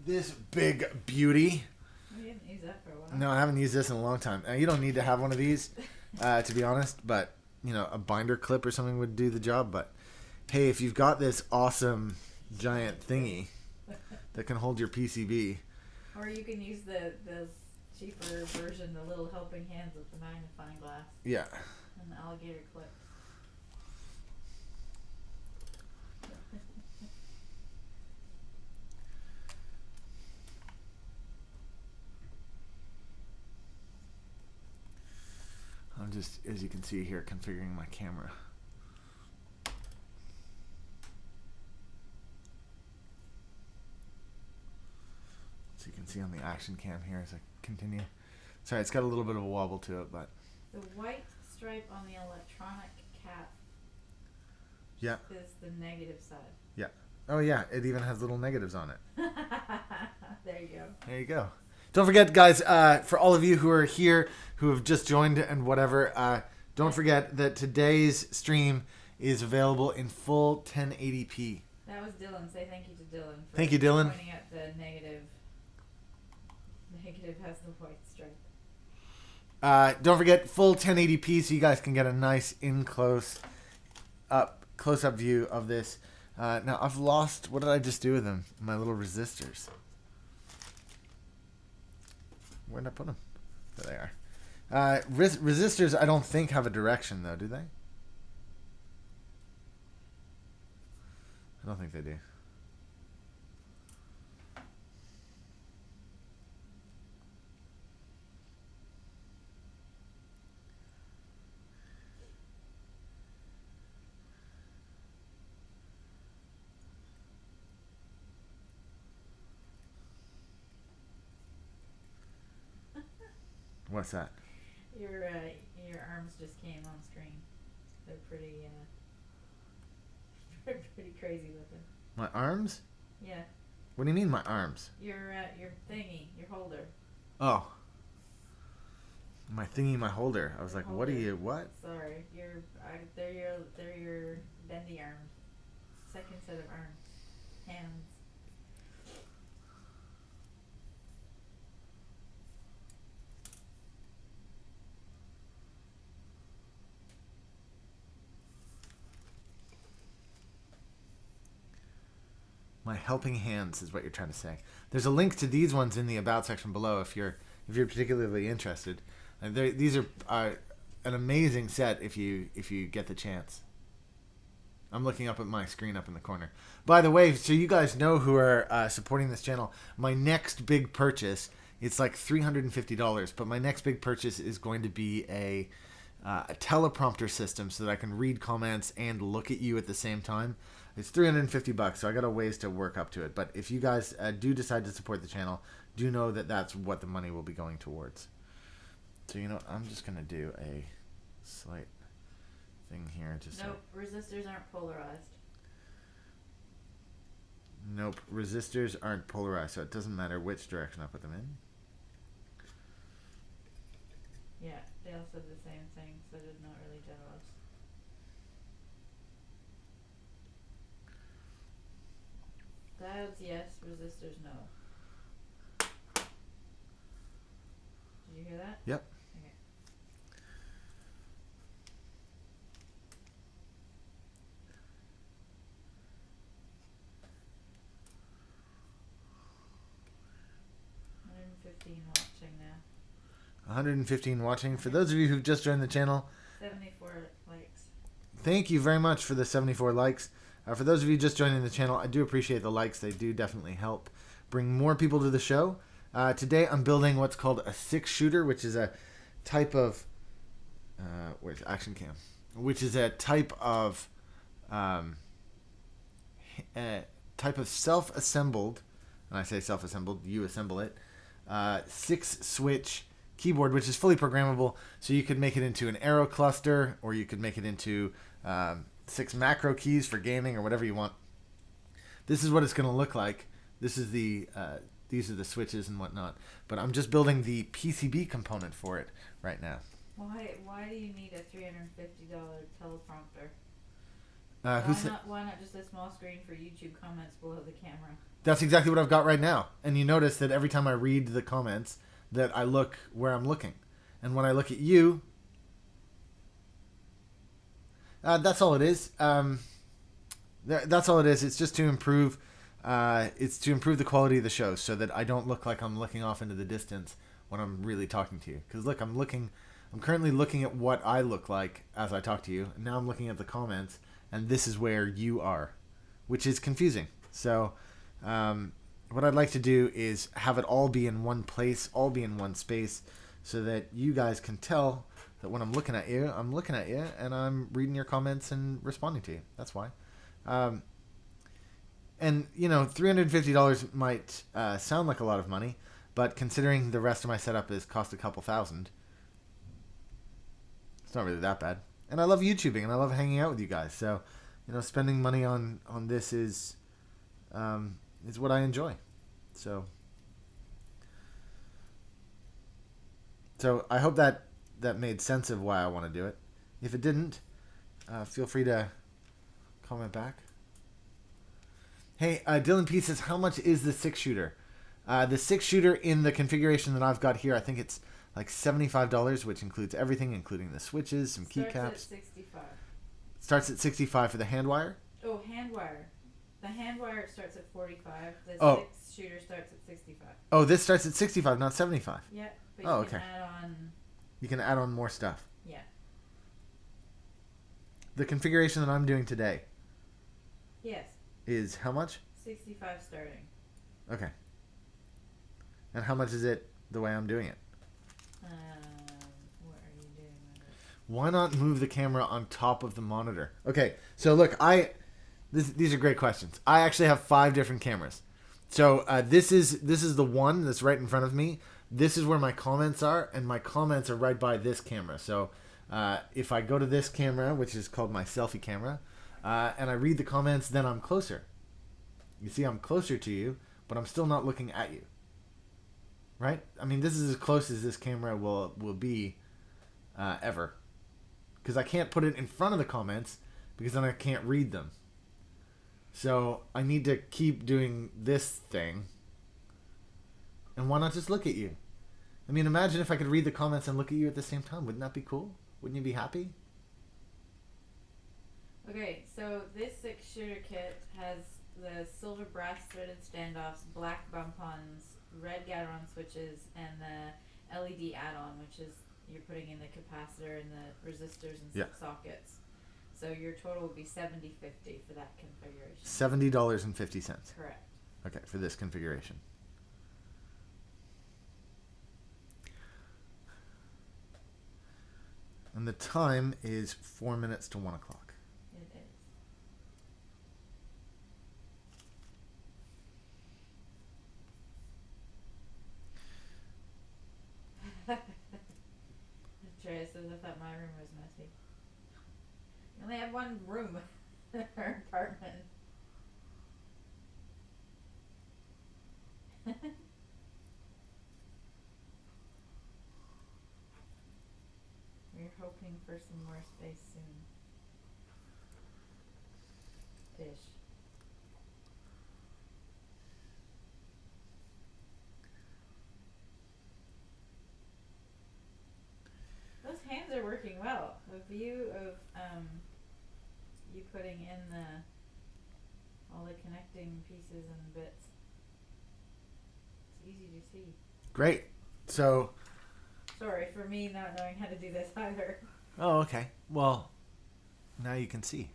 This big beauty. We didn't use that for a while. No, I haven't used this in a long time. You don't need to have one of these, to be honest. But you know, a binder clip or something would do the job. But hey, if you've got this awesome giant thingy that can hold your PCB, or you can use the cheaper version, the little helping hands with the magnifying glass. Yeah. And the alligator clip. I'm just, as you can see here, configuring my camera. So you can see on the action cam here as I continue. Sorry, it's got a little bit of a wobble to it, but the white stripe on the electronic cap yeah, is the negative side. Yeah. Oh yeah, it even has little negatives on it. There you go. There you go. Don't forget, guys, for all of you who are here, who have just joined and whatever, don't forget that today's stream is available in full 1080p. That was Dylan. Say thank you to Dylan. Thank you, Dylan. Pointing at the negative. Negative has the white stripe. Don't forget full 1080p so you guys can get a nice close-up view of this. Now, I've lost... What did I just do with them? My little resistors. Where did I put them? There they are. Resistors, I don't think, have a direction, though, do they? I don't think they do. What's that? Your arms just came on screen. They're pretty pretty crazy looking. My arms? Yeah. What do you mean, my arms? Your thingy, your holder. Oh. My thingy, my holder. I was like, what are you, what? Sorry, they're your bendy arms. Second set of arms, hands. My My helping hands is what you're trying to say. There's a link to these ones in the about section below if you're particularly interested. These are an amazing set if you get the chance. I'm looking up at my screen up in the corner. By the way, so you guys know who are supporting this channel, my next big purchase, it's like $350, but my next big purchase is going to be a teleprompter system so that I can read comments and look at you at the same time. It's $350, so I got a ways to work up to it. But if you guys do decide to support the channel, do know that that's what the money will be going towards. So, you know, I'm just going to do a slight thing here. Nope, resistors aren't polarized. Nope, resistors aren't polarized, so it doesn't matter which direction I put them in. Yeah, they all said the same thing, so did not really tell us. Diodes, yes. Resistors, no. Did you hear that? Yep. Okay. Watching now. 115 watching. For those of you who've just joined the channel, 74 likes. Thank you very much for the 74 likes. For those of you just joining the channel, I do appreciate the likes. They do definitely help bring more people to the show. Today I'm building what's called a 6-shooter, which is a type of where's action cam, which is a type of self-assembled, and I say self-assembled, you assemble it, 6-switch keyboard, which is fully programmable, so you could make it into an arrow cluster, or you could make it into 6 macro keys for gaming, or whatever you want. This is what it's going to look like. This is the these are the switches and whatnot, but I'm just building the PCB component for it right now. Why do you need a $350 teleprompter? Why not just a small screen for YouTube comments below the camera? That's exactly what I've got right now. And you notice that every time I read the comments that I look where I'm looking. And when I look at you, that's all it is. That's all it is. It's just to improve the quality of the show so that I don't look like I'm looking off into the distance when I'm really talking to you. Because look, I'm currently looking at what I look like as I talk to you. And now I'm looking at the comments, and this is where you are, which is confusing. So what I'd like to do is have it all be in one place, all be in one space, so that you guys can tell that when I'm looking at you and I'm reading your comments and responding to you. That's why. And, you know, $350 might sound like a lot of money, but considering the rest of my setup is cost a couple $1,000, it's not really that bad. And I love YouTubing, and I love hanging out with you guys. So, you know, spending money on this is what I enjoy. So I hope that made sense of why I want to do it. If it didn't, feel free to comment back. Hey, Dylan P says, how much is the 6-shooter? The 6-shooter in the configuration that I've got here, I think it's like $75, which includes everything, including the switches, some keycaps. Starts at 65. Starts at 65 for the hand wire? Oh, hand wire. The hand wire starts at 45. The 6-shooter starts at 65. Oh, this starts at 65, not 75. Yeah, but you can add on... You can add on more stuff. Yeah. The configuration that I'm doing today... Yes. Is how much? 65 starting. Okay. And how much is it the way I'm doing it? What are you doing with it? Why not move the camera on top of the monitor? Okay, so look, these are great questions. I actually have 5 different cameras. So this is the one that's right in front of me. This is where my comments are, and my comments are right by this camera. So if I go to this camera, which is called my selfie camera, and I read the comments, then I'm closer. You see, I'm closer to you, but I'm still not looking at you. Right? I mean, this is as close as this camera will be ever. Because I can't put it in front of the comments, because then I can't read them. So I need to keep doing this thing. And why not just look at you? I mean, imagine if I could read the comments and look at you at the same time. Wouldn't that be cool? Wouldn't you be happy? Okay, so this 6-shooter kit has the silver brass threaded standoffs, black bumpons, red Gateron switches, and the LED add-on, which is you're putting in the capacitor and the resistors and Yeah. sockets. So your total would be $70.50 for that configuration. $70.50. Correct. Okay, for this configuration. And the time is 4 minutes to 1 o'clock. It is. Trey says I thought my room was messy. You only have one room in our apartment. We're hoping for some more space soon. Ish. Those hands are working well. The view of you putting in all the connecting pieces and bits. It's easy to see. Great. So, Sorry for me not knowing how to do this either. oh, okay. Well, now you can see.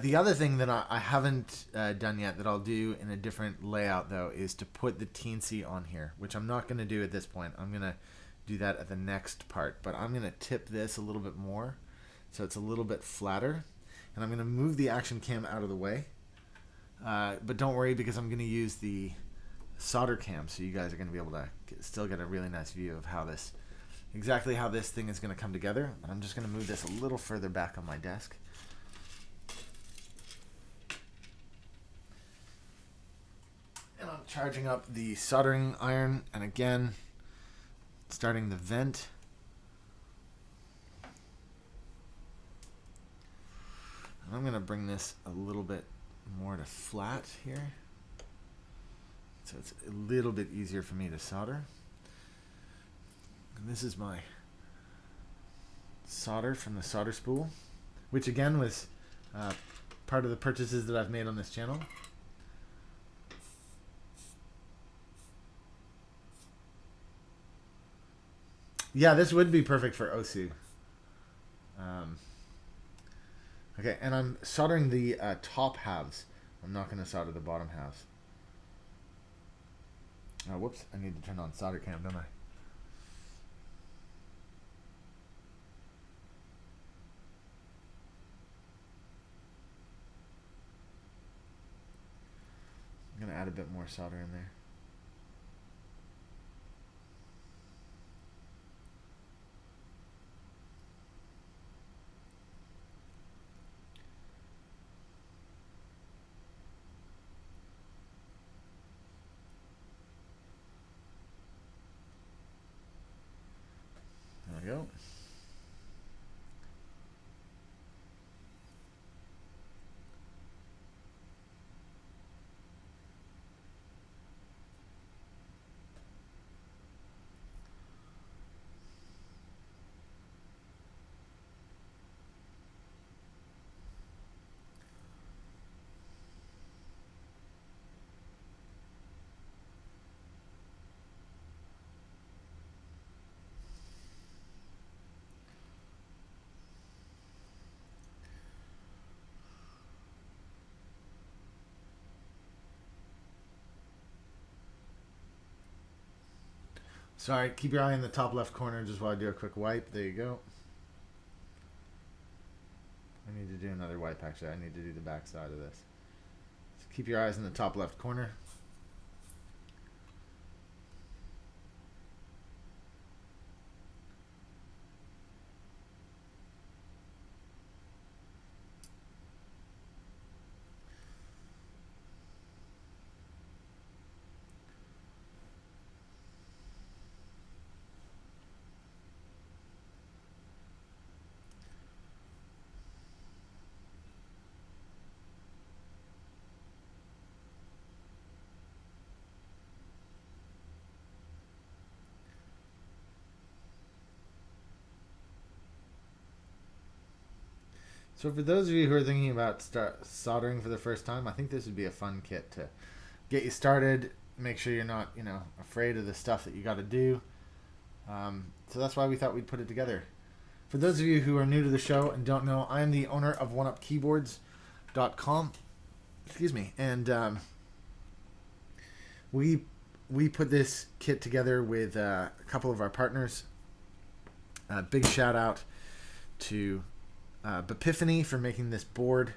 The other thing that I haven't done yet that I'll do in a different layout, though, is to put the teensy on here, which I'm not going to do at this point. I'm going to do that at the next part. But I'm going to tip this a little bit more so it's a little bit flatter. And I'm going to move the action cam out of the way. But don't worry, because I'm going to use the solder cam, so you guys are going to be able to still get a really nice view of how this, exactly how this thing is going to come together. And I'm just going to move this a little further back on my desk. And I'm charging up the soldering iron, and again, starting the vent. And I'm going to bring this a little bit more to flat here, so it's a little bit easier for me to solder. And this is my solder from the solder spool, which again was part of the purchases that I've made on this channel. Yeah, this would be perfect for OSU. Okay, and I'm soldering the top halves. I'm not going to solder the bottom halves. Oh, whoops, I need to turn on solder cam, don't I? I'm going to add a bit more solder in there. There we go. Sorry, keep your eye in the top left corner just while I do a quick wipe. There you go. I need to do another wipe, actually. I need to do the back side of this. So keep your eyes in the top left corner. So for those of you who are thinking about start soldering for the first time, I think this would be a fun kit to get you started. Make sure you're not, afraid of the stuff that you got to do. So that's why we thought we'd put it together. For those of you who are new to the show and don't know, I am the owner of 1upkeyboards.com. Excuse me. And we put this kit together with a couple of our partners. Big shout out to Epiphany for making this board,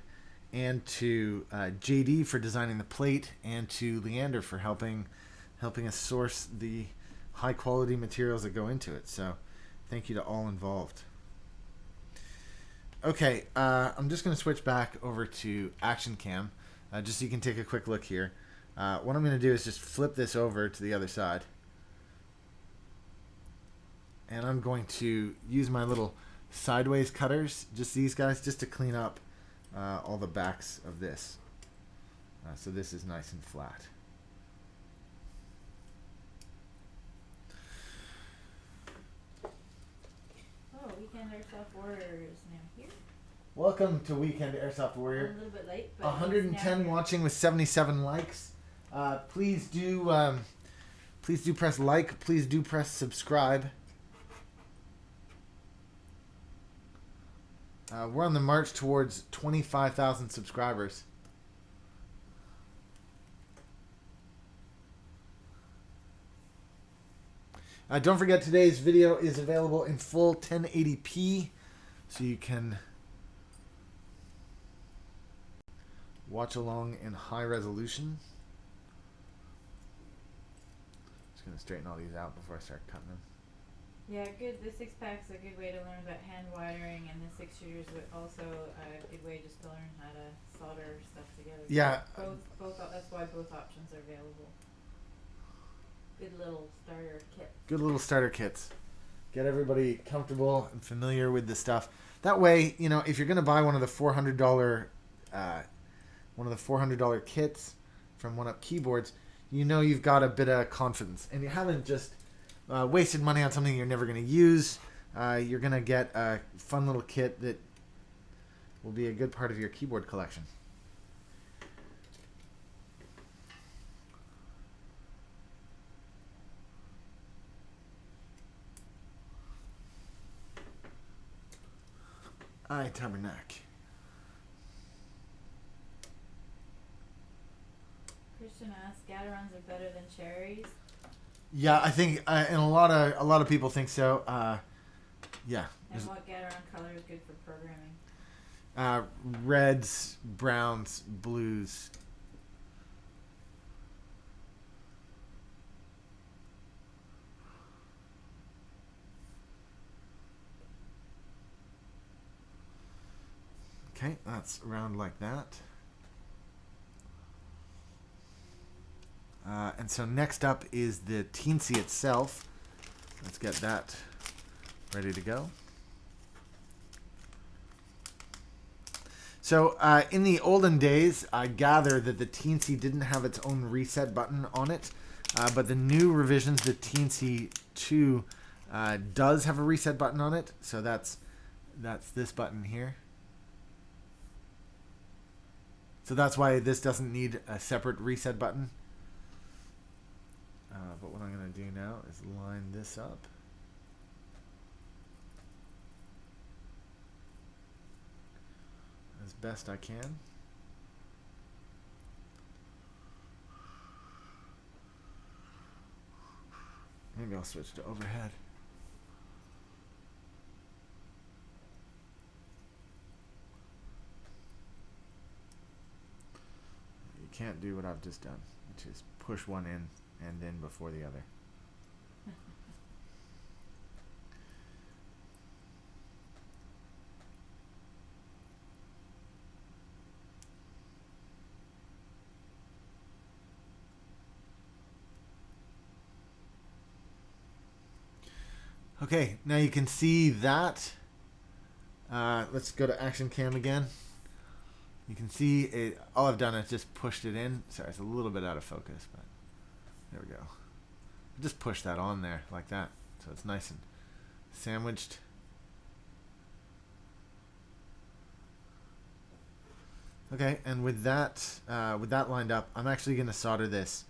and to JD for designing the plate, and to Leander for helping us source the high quality materials that go into it. So thank you to all involved. Okay, I'm just going to switch back over to Action Cam, just so you can take a quick look here. What I'm going to do is just flip this over to the other side. And I'm going to use my little sideways cutters, just these guys, just to clean up all the backs of this. So this is nice and flat. Oh, Weekend Airsoft Warrior is now here. Welcome to Weekend Airsoft Warrior. A little bit late, but 110 watching with 77 likes. Please do press like. Please do press subscribe. We're on the march towards 25,000 subscribers. Don't forget, today's video is available in full 1080p, so you can watch along in high resolution. Just going to straighten all these out before I start cutting them. Yeah, good. The 6-pack's a good way to learn about hand wiring, and the 6-shooters also a good way just to learn how to solder stuff together. Yeah. Both. That's why both options are available. Good little starter kit. Good little starter kits. Get everybody comfortable and familiar with the stuff. That way, if you're going to buy one of the $400 kits from 1UpKeyboards, you've got a bit of confidence, and you haven't just wasted money on something you're never going to use. You're going to get a fun little kit that will be a good part of your keyboard collection. I tabernacle. Christian asks, Gaterons are better than cherries. Yeah, I think, and a lot of people think so. Yeah. And what Gateron color is good for programming? Reds, browns, blues. Okay, that's around like that. And so next up is the Teensy itself. Let's get that ready to go. So in the olden days, I gather that the Teensy didn't have its own reset button on it, but the new revisions, the Teensy 2, does have a reset button on it. So that's this button here. So that's why this doesn't need a separate reset button. But what I'm going to do now is line this up. As best I can. Maybe I'll switch to overhead. You can't do what I've just done, which is push one in and then before the other. Okay, now you can see that. Let's go to Action Cam again. You can see it. All I've done is just pushed it in. Sorry, it's a little bit out of focus, but there we go. Just push that on there like that, so it's nice and sandwiched. Okay, and with that lined up, I'm actually going to solder this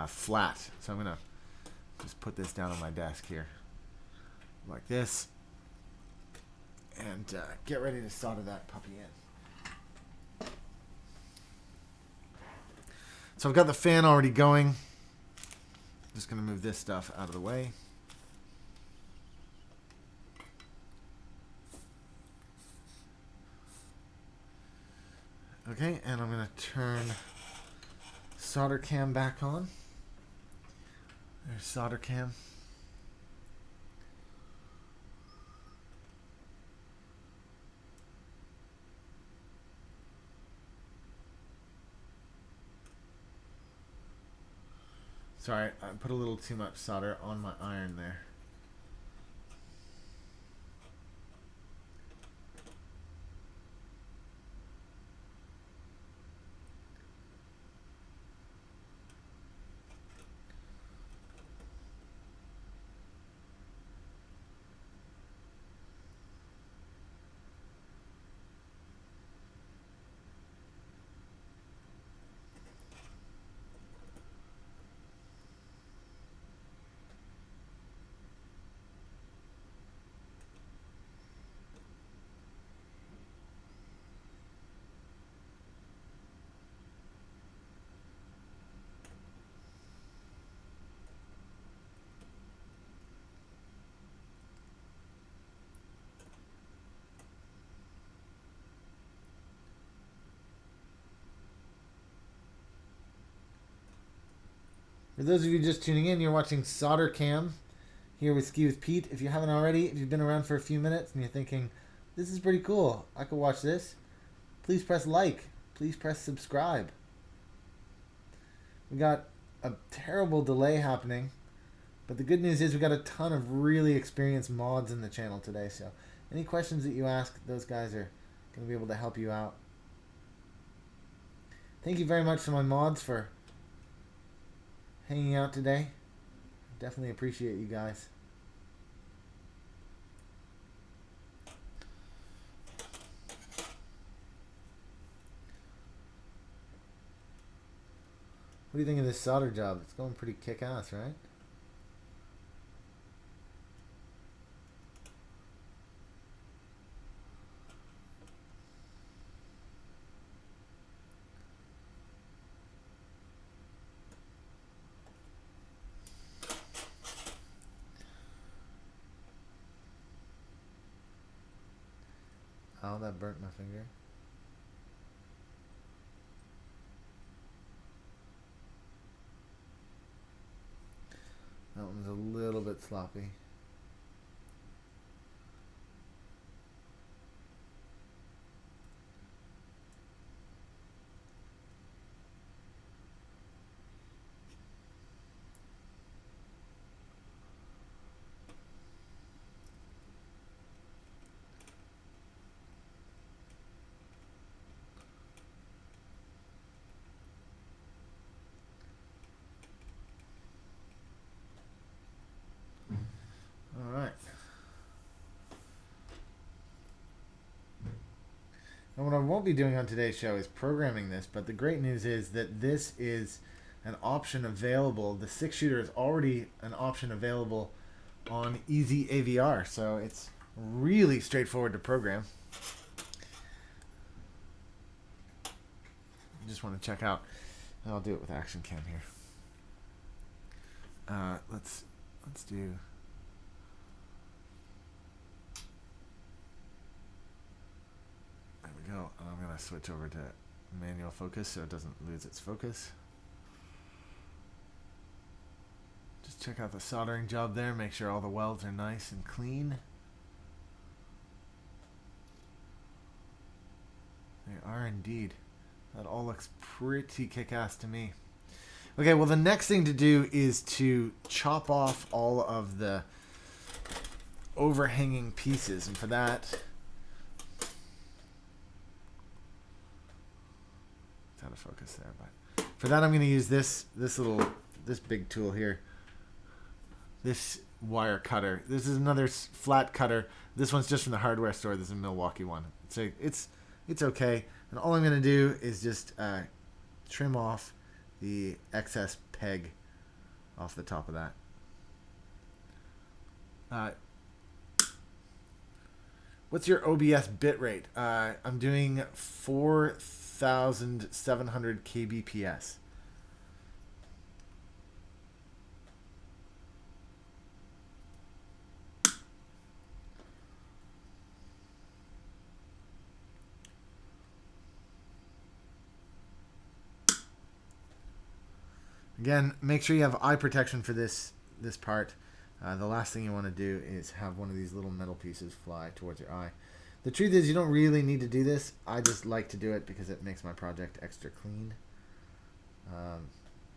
flat. So I'm going to just put this down on my desk here, like this, and get ready to solder that puppy in. So I've got the fan already going. Just going to move this stuff out of the way. Okay, and I'm going to turn solder cam back on. There's solder cam. Sorry, I put a little too much solder on my iron there. For those of you just tuning in, you're watching Solder Cam here with Ski with Pete. If you haven't already, if you've been around for a few minutes and you're thinking, this is pretty cool, I could watch this, please press like. Please press subscribe. We got a terrible delay happening, but the good news is we got a ton of really experienced mods in the channel today. So any questions that you ask, those guys are going to be able to help you out. Thank you very much to my mods for hanging out today. Definitely appreciate you guys. What do you think of this solder job? It's going pretty kick-ass, right? Oh, that burnt my finger. That one's a little bit sloppy. All right. And what I won't be doing on today's show is programming this, but the great news is that this is an option available. The 6-shooter is already an option available on Easy AVR, so it's really straightforward to program. Just want to check out. I'll do it with Action Cam here. Let's do. There we go. And I'm gonna switch over to manual focus so it doesn't lose its focus. Just check out the soldering job there. Make sure all the welds are nice and clean. They are indeed. That all looks pretty kick-ass to me. Okay, well the next thing to do is to chop off all of the overhanging pieces, and for that, it's out of focus there, but for that I'm going to use this big tool here, this wire cutter. This is another flat cutter. This one's just from the hardware store. This is a Milwaukee one. So it's okay. And all I'm going to do is just trim off the excess peg off the top of that. What's your OBS bitrate? I'm doing 4,700 kbps. Again, make sure you have eye protection for this part. The last thing you want to do is have one of these little metal pieces fly towards your eye. The truth is, you don't really need to do this. I just like to do it because it makes my project extra clean.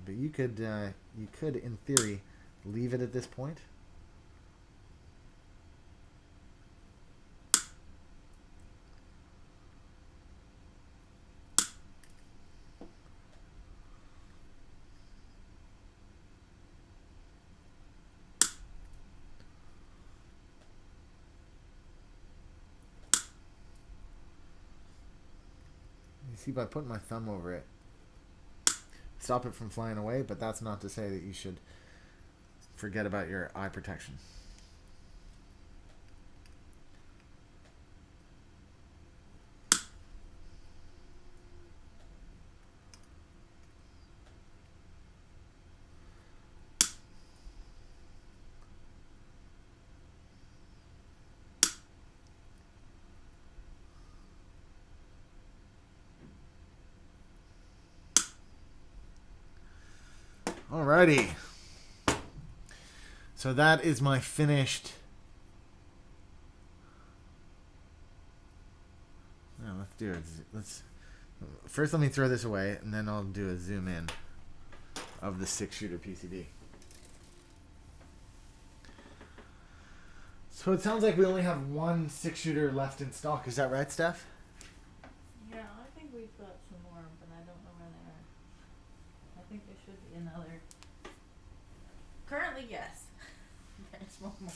But you could, in theory, leave it at this point. You see, by putting my thumb over it, stop it from flying away, but that's not to say that you should forget about your eye protection. Alrighty. So that is my finished. Now let's do it. First let me throw this away, and then I'll do a zoom in of the 6-shooter PCB. So it sounds like we only have one 6-shooter left in stock. Is that right, Steph? Yeah, I think we've got some more, but I don't know where they are. I think there should be another. Currently, yes. There's one more.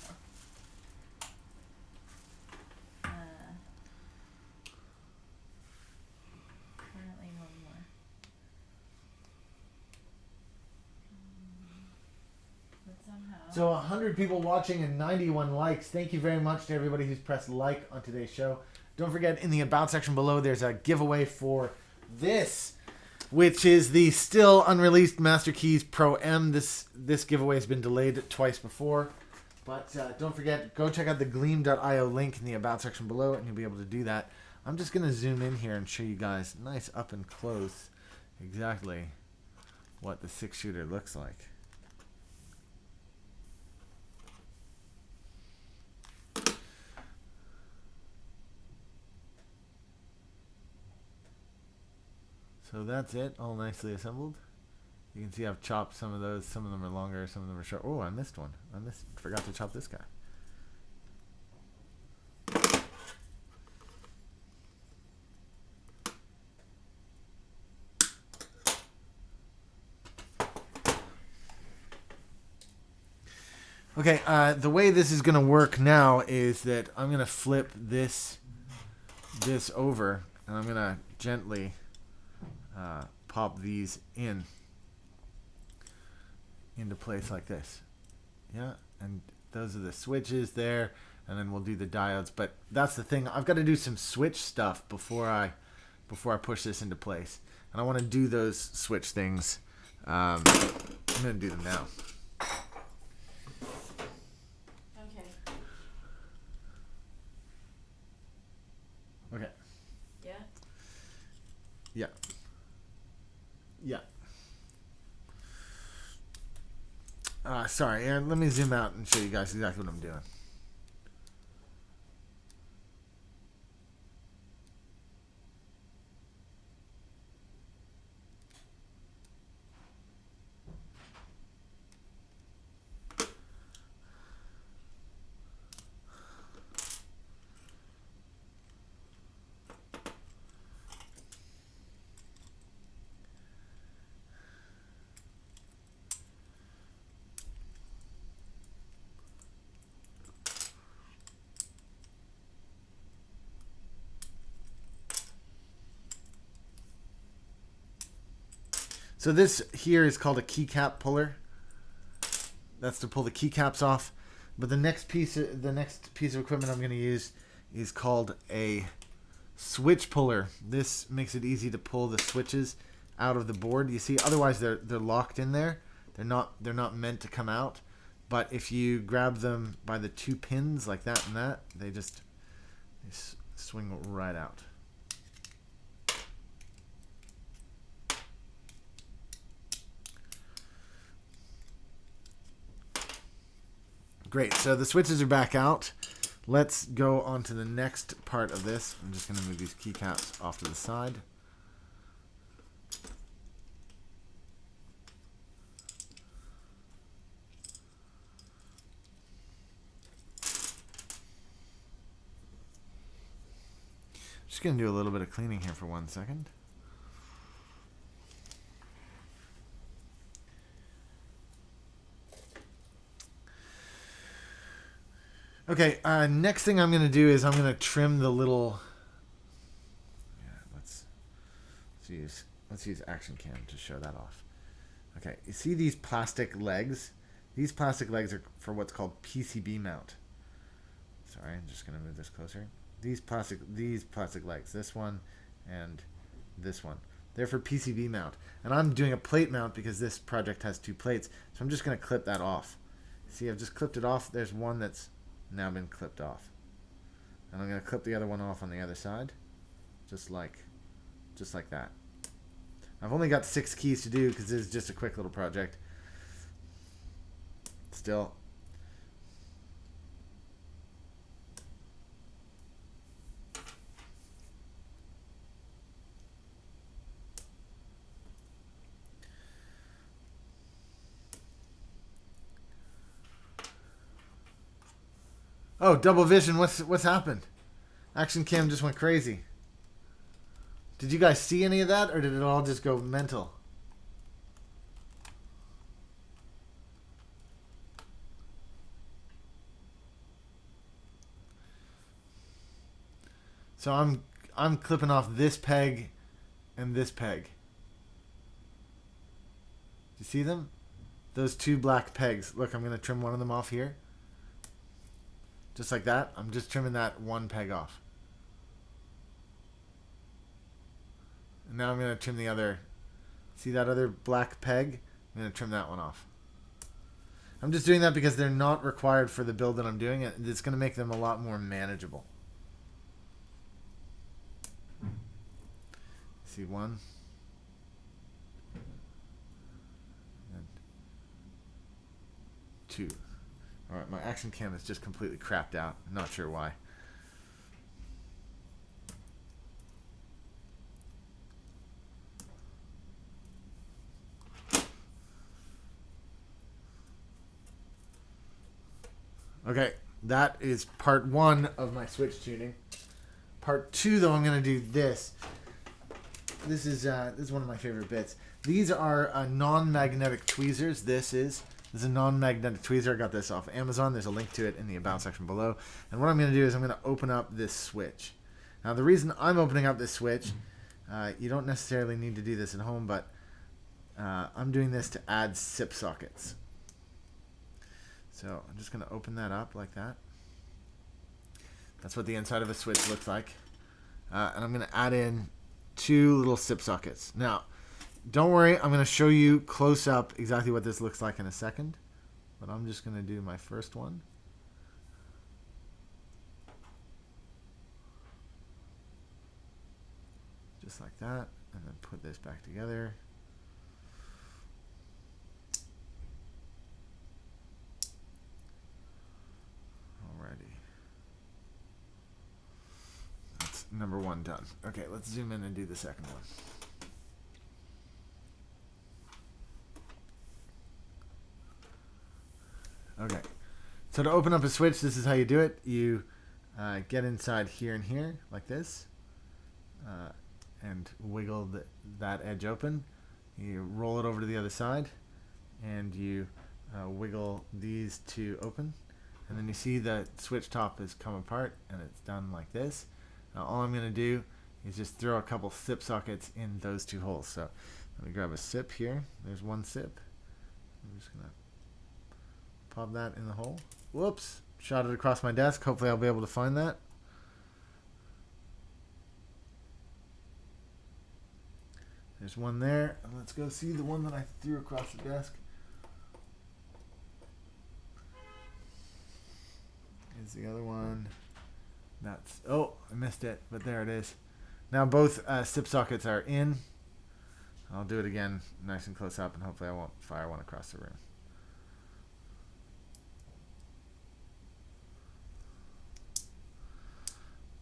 Currently one more. But somehow. So 100 people watching and 91 likes. Thank you very much to everybody who's pressed like on today's show. Don't forget, in the About section below, there's a giveaway for this, which is the still unreleased Master Keys Pro M. This giveaway has been delayed twice before. But don't forget, go check out the gleam.io link in the About section below, and you'll be able to do that. I'm just going to zoom in here and show you guys nice up and close exactly what the 6-shooter looks like. So that's it, all nicely assembled. You can see I've chopped some of those. Some of them are longer, some of them are short. Oh, I missed one. Forgot to chop this guy. Okay, the way this is going to work now is that I'm going to flip this over, and I'm going to gently pop these into place like this. Yeah, and those are the switches there, and then we'll do the diodes. But that's the thing, I've got to do some switch stuff before I push this into place, and I want to do those switch things. I'm going to do them now. Okay. Okay. Yeah. Yeah. Yeah. Sorry, Aaron, let me zoom out and show you guys exactly what I'm doing. So this here is called a keycap puller. That's to pull the keycaps off. But the next piece of equipment I'm going to use is called a switch puller. This makes it easy to pull the switches out of the board. You see, otherwise they're locked in there. They're not meant to come out. But if you grab them by the two pins like that and that, they swing right out. Great, so the switches are back out. Let's go on to the next part of this. I'm just going to move these keycaps off to the side. Just going to do a little bit of cleaning here for 1 second. Okay, next thing I'm going to do is I'm going to trim the little... Yeah, let's use Action Cam to show that off. Okay, you see these plastic legs? These plastic legs are for what's called PCB mount. Sorry, I'm just going to move this closer. These plastic legs, this one and this one, they're for PCB mount. And I'm doing a plate mount because this project has 2 plates. So I'm just going to clip that off. See, I've just clipped it off. There's one that's now been clipped off. And I'm going to clip the other one off on the other side. Just like that. I've only got 6 keys to do because this is just a quick little project. Still. Oh, double vision. What's happened? Action Cam just went crazy. Did you guys see any of that, or did it all just go mental? So I'm clipping off this peg and this peg. Do you see them? Those 2 black pegs. Look, I'm going to trim one of them off here. Just like that. I'm just trimming that 1 peg off. And now I'm going to trim the other. See that other black peg? I'm going to trim that one off. I'm just doing that because they're not required for the build that I'm doing. It's going to make them a lot more manageable. See 1. And 2. Alright, my Action Cam is just completely crapped out. I'm not sure why. Okay, that is part 1 of my switch tuning. Part 2, though, I'm going to do this. This is one of my favorite bits. These are non-magnetic tweezers. This is a non-magnetic tweezer. I got this off Amazon. There's a link to it in the About section below. And what I'm going to do is I'm going to open up this switch. Now, the reason I'm opening up this switch, you don't necessarily need to do this at home, but I'm doing this to add SIP sockets. So I'm just going to open that up like that. That's what the inside of a switch looks like. And I'm going to add in 2 little SIP sockets. Now, don't worry, I'm going to show you close up exactly what this looks like in a second. But I'm just going to do my first one. Just like that. And then put this back together. Alrighty. That's number 1 done. Okay, let's zoom in and do the second one. Okay, so to open up a switch, this is how you do it. You get inside here and here, like this, and wiggle that edge open. You roll it over to the other side, and you wiggle these 2 open. And then you see the switch top has come apart, and it's done like this. Now all I'm going to do is just throw a couple SIP sockets in those 2 holes. So Let me grab a sip here. There's one sip. I'm just going to pop that in the hole. Whoops. Shot it across my desk. Hopefully I'll be able to find that. There's one there. Let's go see the one that I threw across the desk. Here's the other one. That's, oh, I missed it, but there it is. Now both sip sockets are in. I'll do it again nice and close up, and hopefully I won't fire one across the room.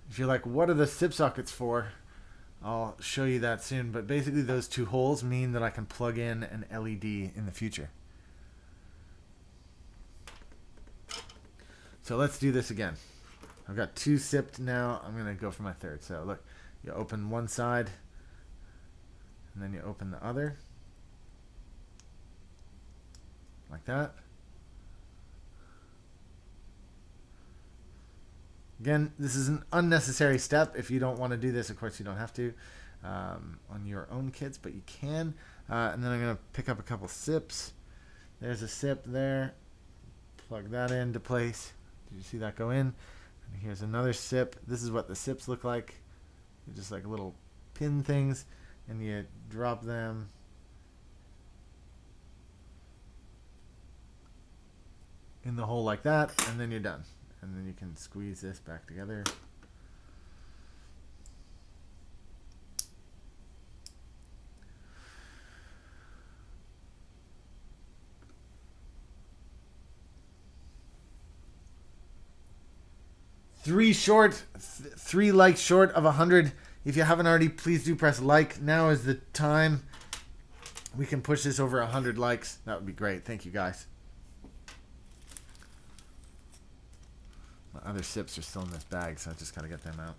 If you're like, what are the sip sockets for? I'll show you that soon, but basically those two holes mean that I can plug in an LED in the future. So let's do this again. I've got two sipped now. I'm going to go for my third. So look, you open one side, and then you open the other. Like that. Again, this is an unnecessary step. If you don't want to do this, of course, you don't have to on your own kits, but you can. And then I'm going to pick up a couple sips. There's a sip there. Plug that into place. Did you see that go in? And here's another sip. This is what the sips look like. They're just like little pin things, and you drop them in the hole like that, and then you're done. And then you can squeeze this back together. Three likes short of 100. If you haven't already, please do press like. Now is the time. We can push this over 100 likes. That would be great. Thank you, guys. My other sips are still in this bag, so I just gotta get them out.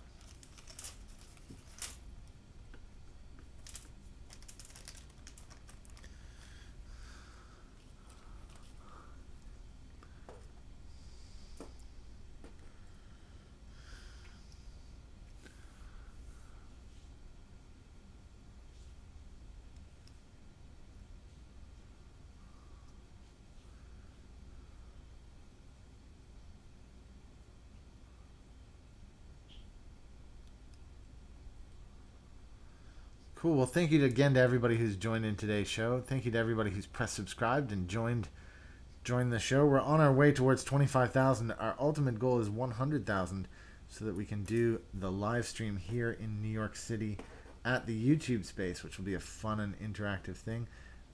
Cool. Well, thank you again to everybody who's joined in today's show. Thank you to everybody who's pressed subscribed and joined the show. We're on our way towards 25,000. Our ultimate goal is 100,000 so that we can do the live stream here in New York City at the YouTube space, which will be a fun and interactive thing.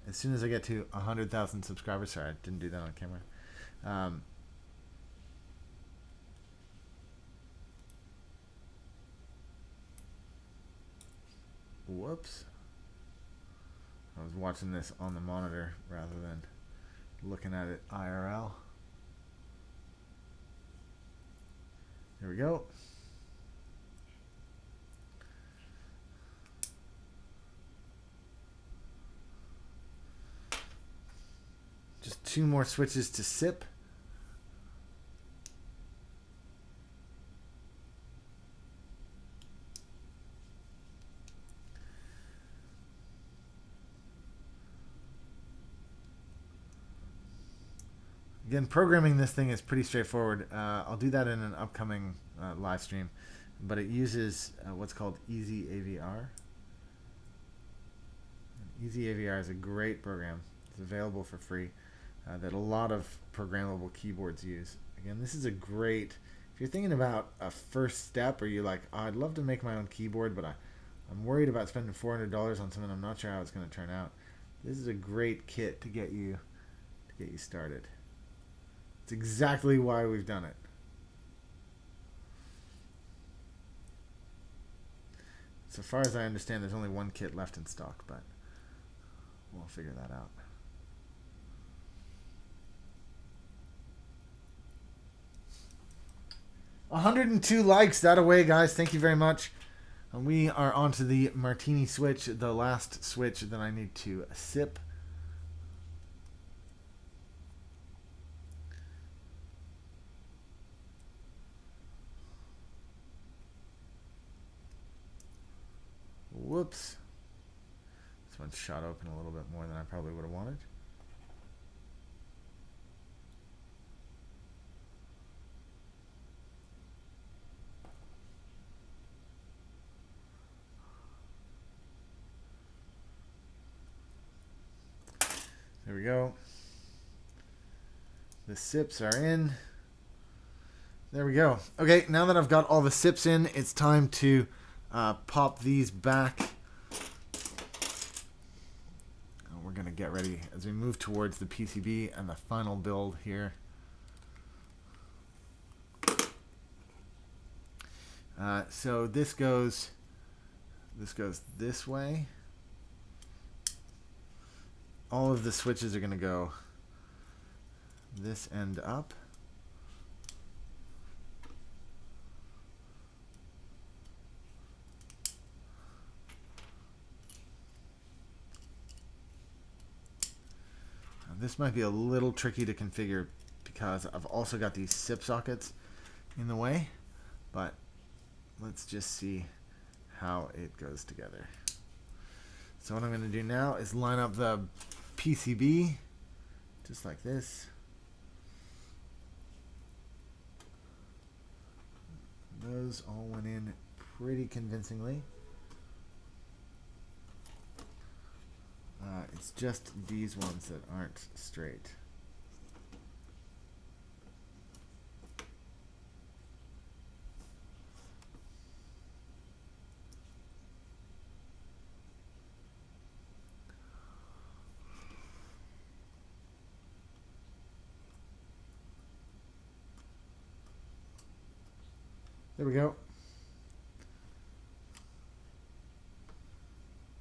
As soon as I get to 100,000 subscribers, sorry, I didn't do that on camera. Whoops. I was watching this on the monitor rather than looking at it IRL. Here we go. Just two more switches to sip. Again, programming this thing is pretty straightforward. I'll do that in an upcoming live stream, but it uses what's called Easy AVR. Easy AVR is a great program. It's available for free that a lot of programmable keyboards use. Again, this is a great, if you're thinking about a first step, or you're like, oh, I'd love to make my own keyboard, but I'm worried about spending $400 on something I'm not sure how it's going to turn out. This is a great kit to get you started. It's exactly why we've done it. So far as I understand, there's only one kit left in stock, but we'll figure that out. $102 likes. That away, guys. Thank you very much. And we are on to the martini switch, the last switch that I need to sip. Whoops. So one shot open a little bit more than I probably would have wanted. There we go. The sips are in. There we go. Okay, now that I've got all the sips in, it's time to pop these back. We're going to get ready as we move towards the PCB and the final build here. So this goes this way. All of the switches are going to go this end up. Now, this might be a little tricky to configure because I've also got these SIP sockets in the way, but let's just see how it goes together. So what I'm going to do now is line up the PCB just like this. Those all went in pretty convincingly. It's just these ones that aren't straight. There we go.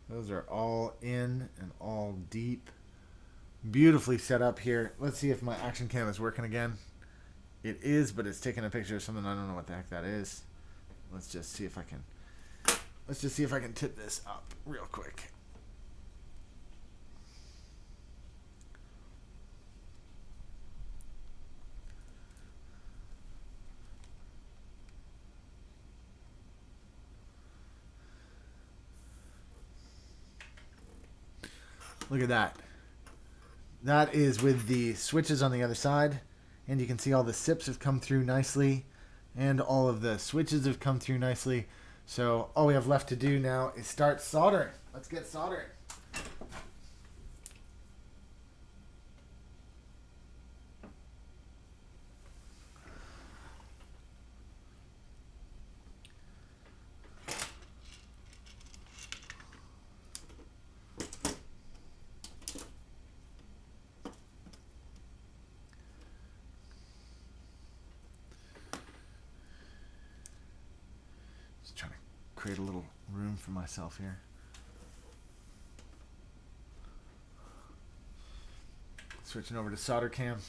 Those are all in and all deep. Beautifully set up here. Let's see if my action cam is working again. It is, but it's taking a picture of something I don't know what the heck that is. Let's just see if I can tip this up real quick. Look at that. That is with the switches on the other side. And you can see all the SIPs have come through nicely. And all of the switches have come through nicely. So all we have left to do now is start soldering. Let's get soldering. Trying to create a little room for myself here. Switching over to solder cam.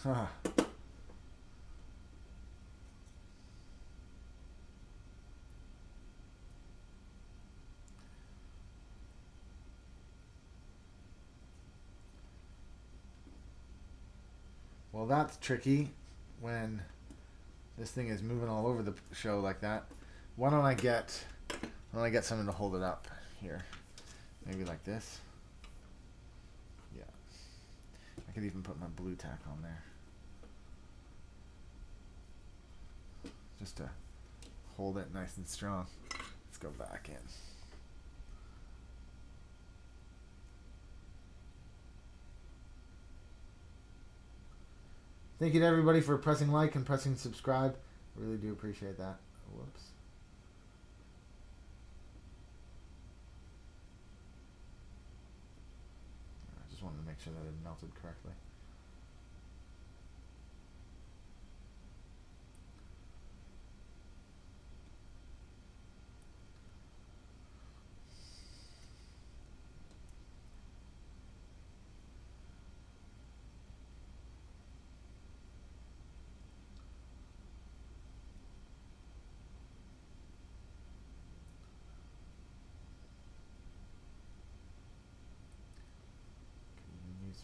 Huh. Well, that's tricky when this thing is moving all over the show like that. Why don't I get something to hold it up here? Maybe like this. Yeah. I could even put my blue tack on there. Just to hold it nice and strong. Let's go back in. Thank you to everybody for pressing like and pressing subscribe. I really do appreciate that. Whoops. I just wanted to make sure that it melted correctly.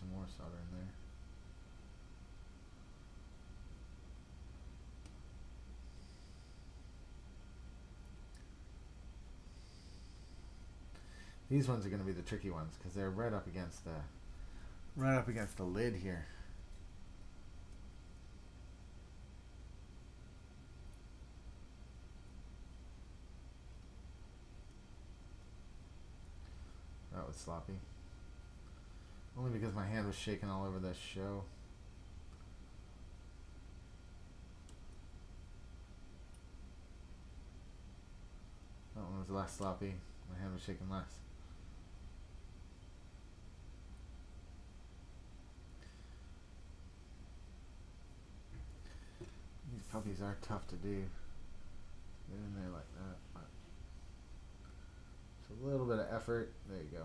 Some more solder in there. These ones are going to be the tricky ones because they're right up against the lid here. That was sloppy. Only because my hand was shaking all over this show. That one was less sloppy. My hand was shaking less. These puppies are tough to do. Get in there like that. But it's a little bit of effort. There you go.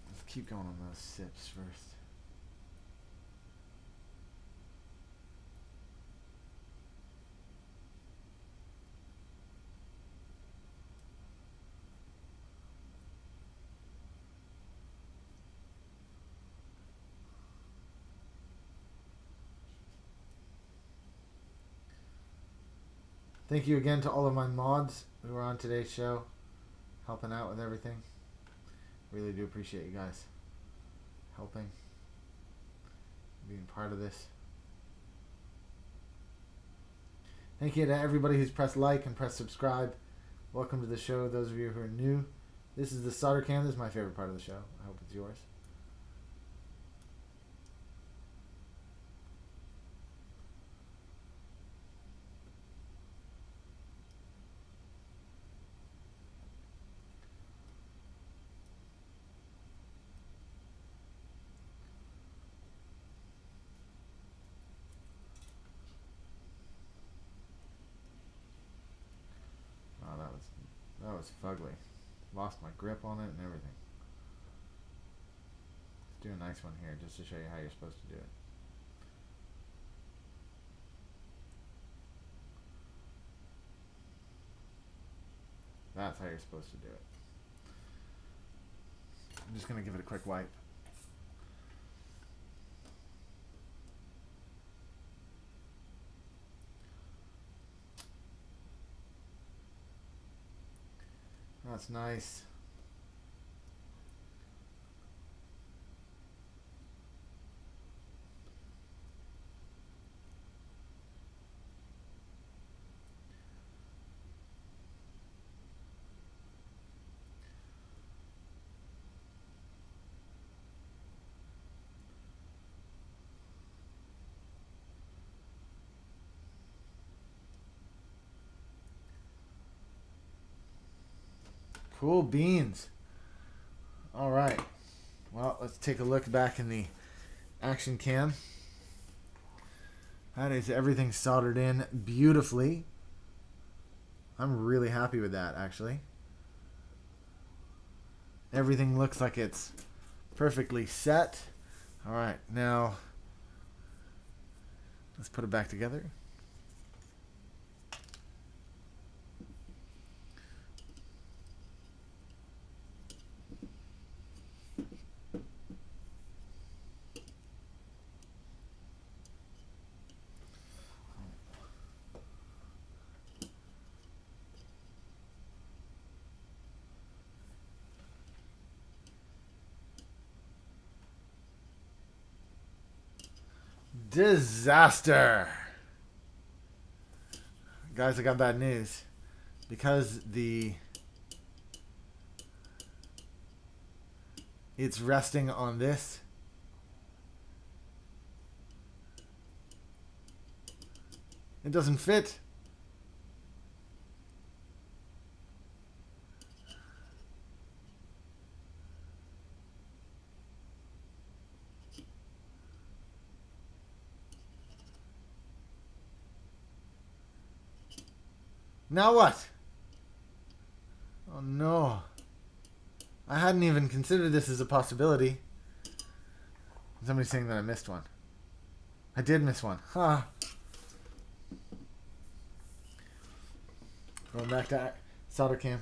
Let's keep going on those sips first. Thank you again to all of my mods who are on today's show, helping out with everything. Really do appreciate you guys helping, being part of this. Thank you to everybody who's pressed like and pressed subscribe. Welcome to the show, those of you who are new. This is the solder cam. This is my favorite part of the show. I hope it's yours. That was fugly. Lost my grip on it and everything. Let's do a nice one here just to show you how you're supposed to do it. That's how you're supposed to do it. I'm just going to give it a quick wipe. That's nice. Cool beans. All right. Well, let's take a look back in the action cam. That is everything soldered in beautifully. I'm really happy with that, actually. Everything looks like it's perfectly set. All right, now let's put it back together. Disaster. Guys, I got bad news. Because it's resting on this. It doesn't fit. Now what? Oh no. I hadn't even considered this as a possibility. Somebody's saying that I missed one. I did miss one. Huh. Going back to solder cam.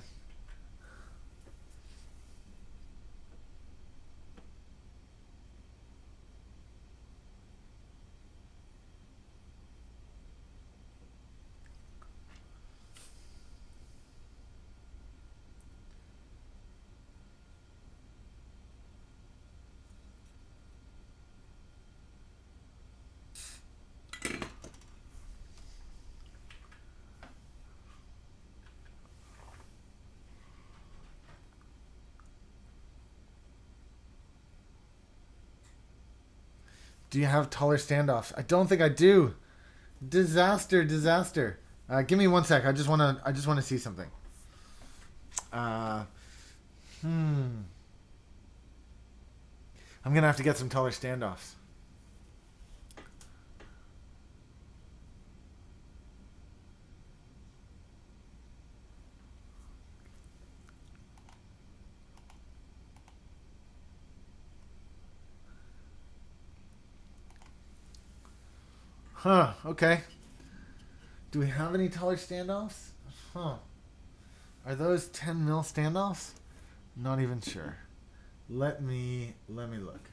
Do you have taller standoffs? I don't think I do. Disaster, disaster. Give me 1 sec. I just wanna see something. I'm gonna have to get some taller standoffs. Huh, okay. Do we have any taller standoffs? Huh. Are those 10 mil standoffs? Not even sure. Let me look.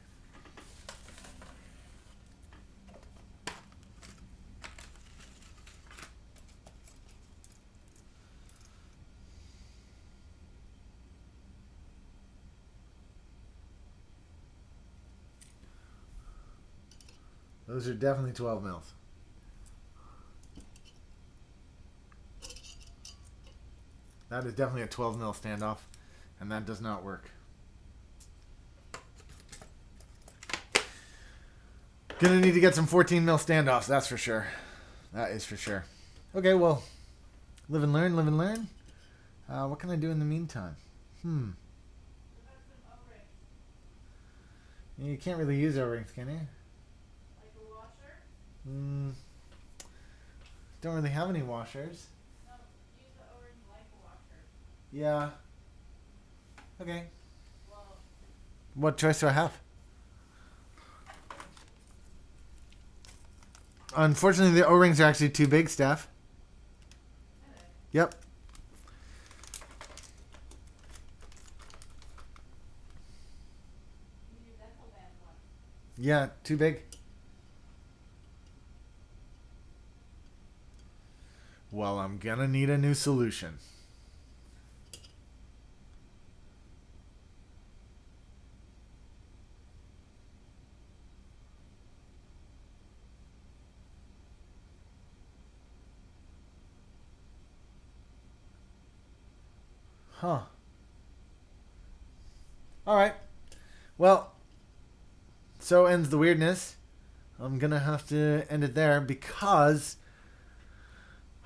Those are definitely 12 mils. That is definitely a 12 mil standoff, and that does not work. Gonna need to get some 14 mil standoffs, that's for sure. That is for sure. Okay, well, live and learn, live and learn. What can I do in the meantime? You can't really use O-rings, can you? Like a washer? Don't really have any washers. No, use the O-ring like a washer. Yeah. Okay. Well, What choice do I have? Unfortunately, the O-rings are actually too big, Steph. Yep. you need a dental band one. Yeah, too big. Well, I'm gonna need a new solution. Huh. Alright. Well, so ends the weirdness. I'm gonna have to end it there because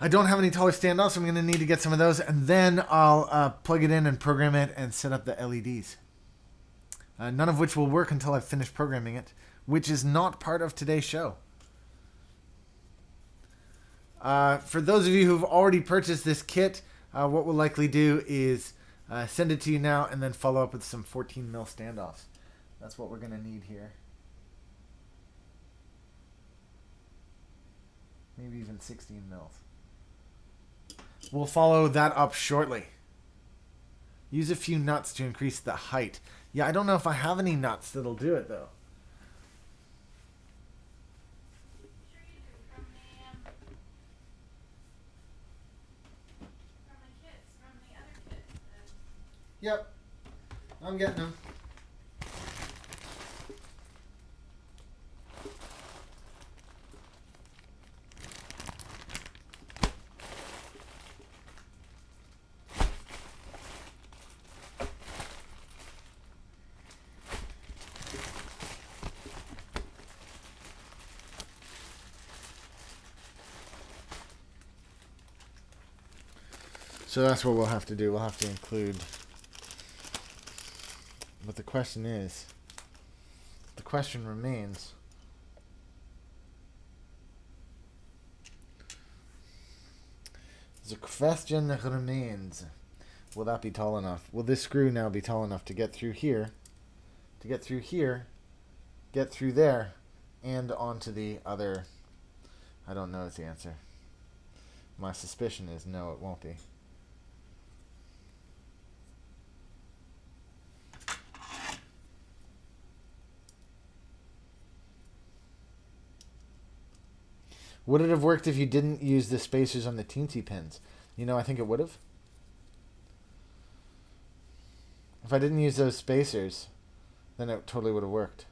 I don't have any taller standoffs. So I'm gonna need to get some of those, and then I'll plug it in and program it and set up the LEDs. None of which will work until I've finished programming it, which is not part of today's show. For those of you who've already purchased this kit, what we'll likely do is send it to you now and then follow up with some 14 mil standoffs. That's what we're going to need here. Maybe even 16 mils. We'll follow that up shortly. Use a few nuts to increase the height. Yeah, I don't know if I have any nuts that'll do it though. Sure you do. From the kits, from the other kits. Yep. I'm getting them. So that's what we'll have to do. We'll have to include. But the question is, the question remains, the question remains, will that be tall enough? Will this screw now be tall enough to get through here, get through there, and onto the other? I don't know is the answer. My suspicion is no, it won't be. Would it have worked if you didn't use the spacers on the teensy pins? You know, I think it would have. If I didn't use those spacers, then it totally would have worked.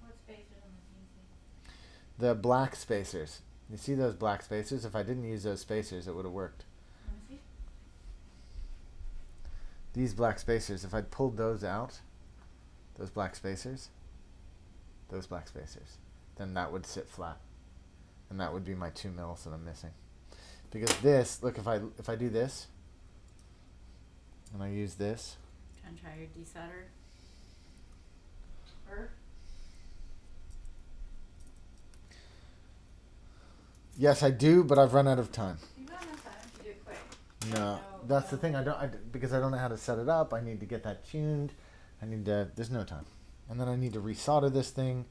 What spacers on the teensy? The black spacers. You see those black spacers? If I didn't use those spacers, it would have worked. Let me see. These black spacers, if I'd pulled those out, those black spacers, those black spacers, then that would sit flat. And that would be my 2 mils that I'm missing. Because this, look, if I do this, and I use this. Try and try your desolder. Or Yes, I do, but I've run out of time. you got enough time to do it quick. No, that's the thing. Because I don't know how to set it up. I need to get that tuned. There's no time. And then I need to resolder this thing.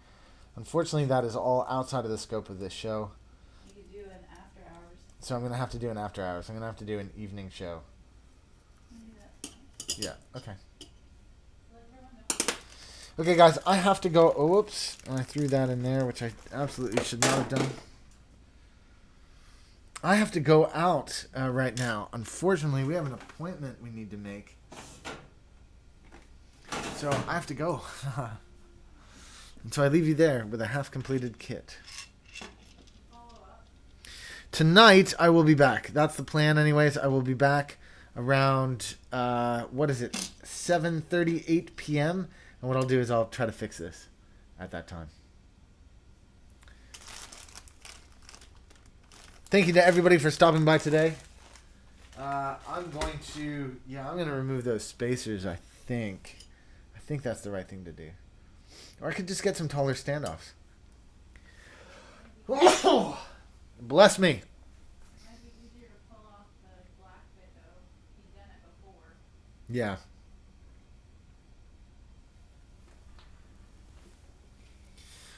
Unfortunately, that is all outside of the scope of this show. You could do an after hours. So I'm going to have to do an after hours. I'm going to have to do an evening show. Yeah, okay. Okay, guys, I have to go. Oh, whoops. I threw that in there, which I absolutely should not have done. I have to go out right now. Unfortunately, we have an appointment we need to make. So I have to go. And so I leave you there with a half-completed kit. Tonight, I will be back. That's the plan anyways. I will be back around, 7:38 p.m. And what I'll do is I'll try to fix this at that time. Thank you to everybody for stopping by today. I'm going to remove those spacers, I think. I think that's the right thing to do. Or I could just get some taller standoffs. Oh, bless me. It might be easier to pull off the black bit though. You've done it before. Yeah.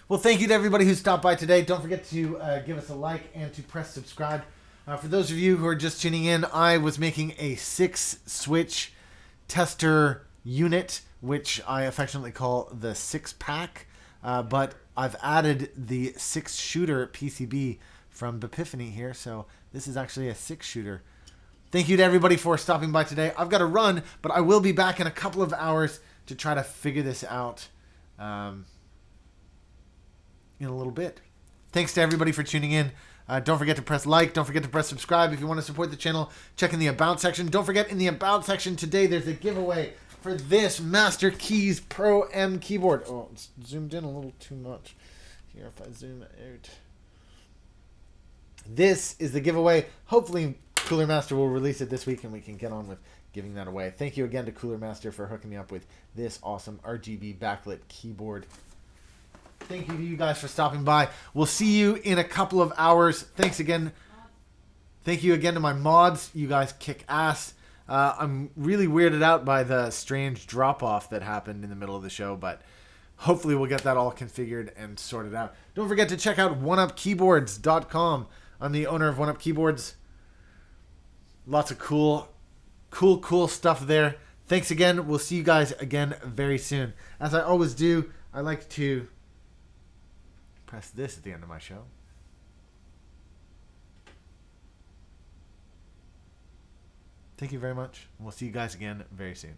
Well, thank you to everybody who stopped by today. Don't forget to give us a like and to press subscribe. For those of you who are just tuning in, I was making a 6-switch tester unit, which I affectionately call the 6-pack. But I've added the 6-shooter PCB from Epiphany here, so this is actually a 6-shooter. Thank you to everybody for stopping by today. I've got to run, but I will be back in a couple of hours to try to figure this out. In a little bit. Thanks to everybody for tuning in. Don't forget to press like. Don't forget to press subscribe. If you want to support the channel, check in the About section. Don't forget, in the About section today, there's a giveaway for this Master Keys Pro M keyboard. Oh, it's zoomed in a little too much. Here, if I zoom out. This is the giveaway. Hopefully, Cooler Master will release it this week and we can get on with giving that away. Thank you again to Cooler Master for hooking me up with this awesome RGB backlit keyboard. Thank you to you guys for stopping by. We'll see you in a couple of hours. Thanks again. Thank you again to my mods. You guys kick ass. I'm really weirded out by the strange drop-off that happened in the middle of the show, but hopefully we'll get that all configured and sorted out. Don't forget to check out 1upkeyboards.com. I'm the owner of 1UpKeyboards. Lots of cool stuff there. Thanks again. We'll see you guys again very soon. As I always do, I like to press this at the end of my show. Thank you very much. We'll see you guys again very soon.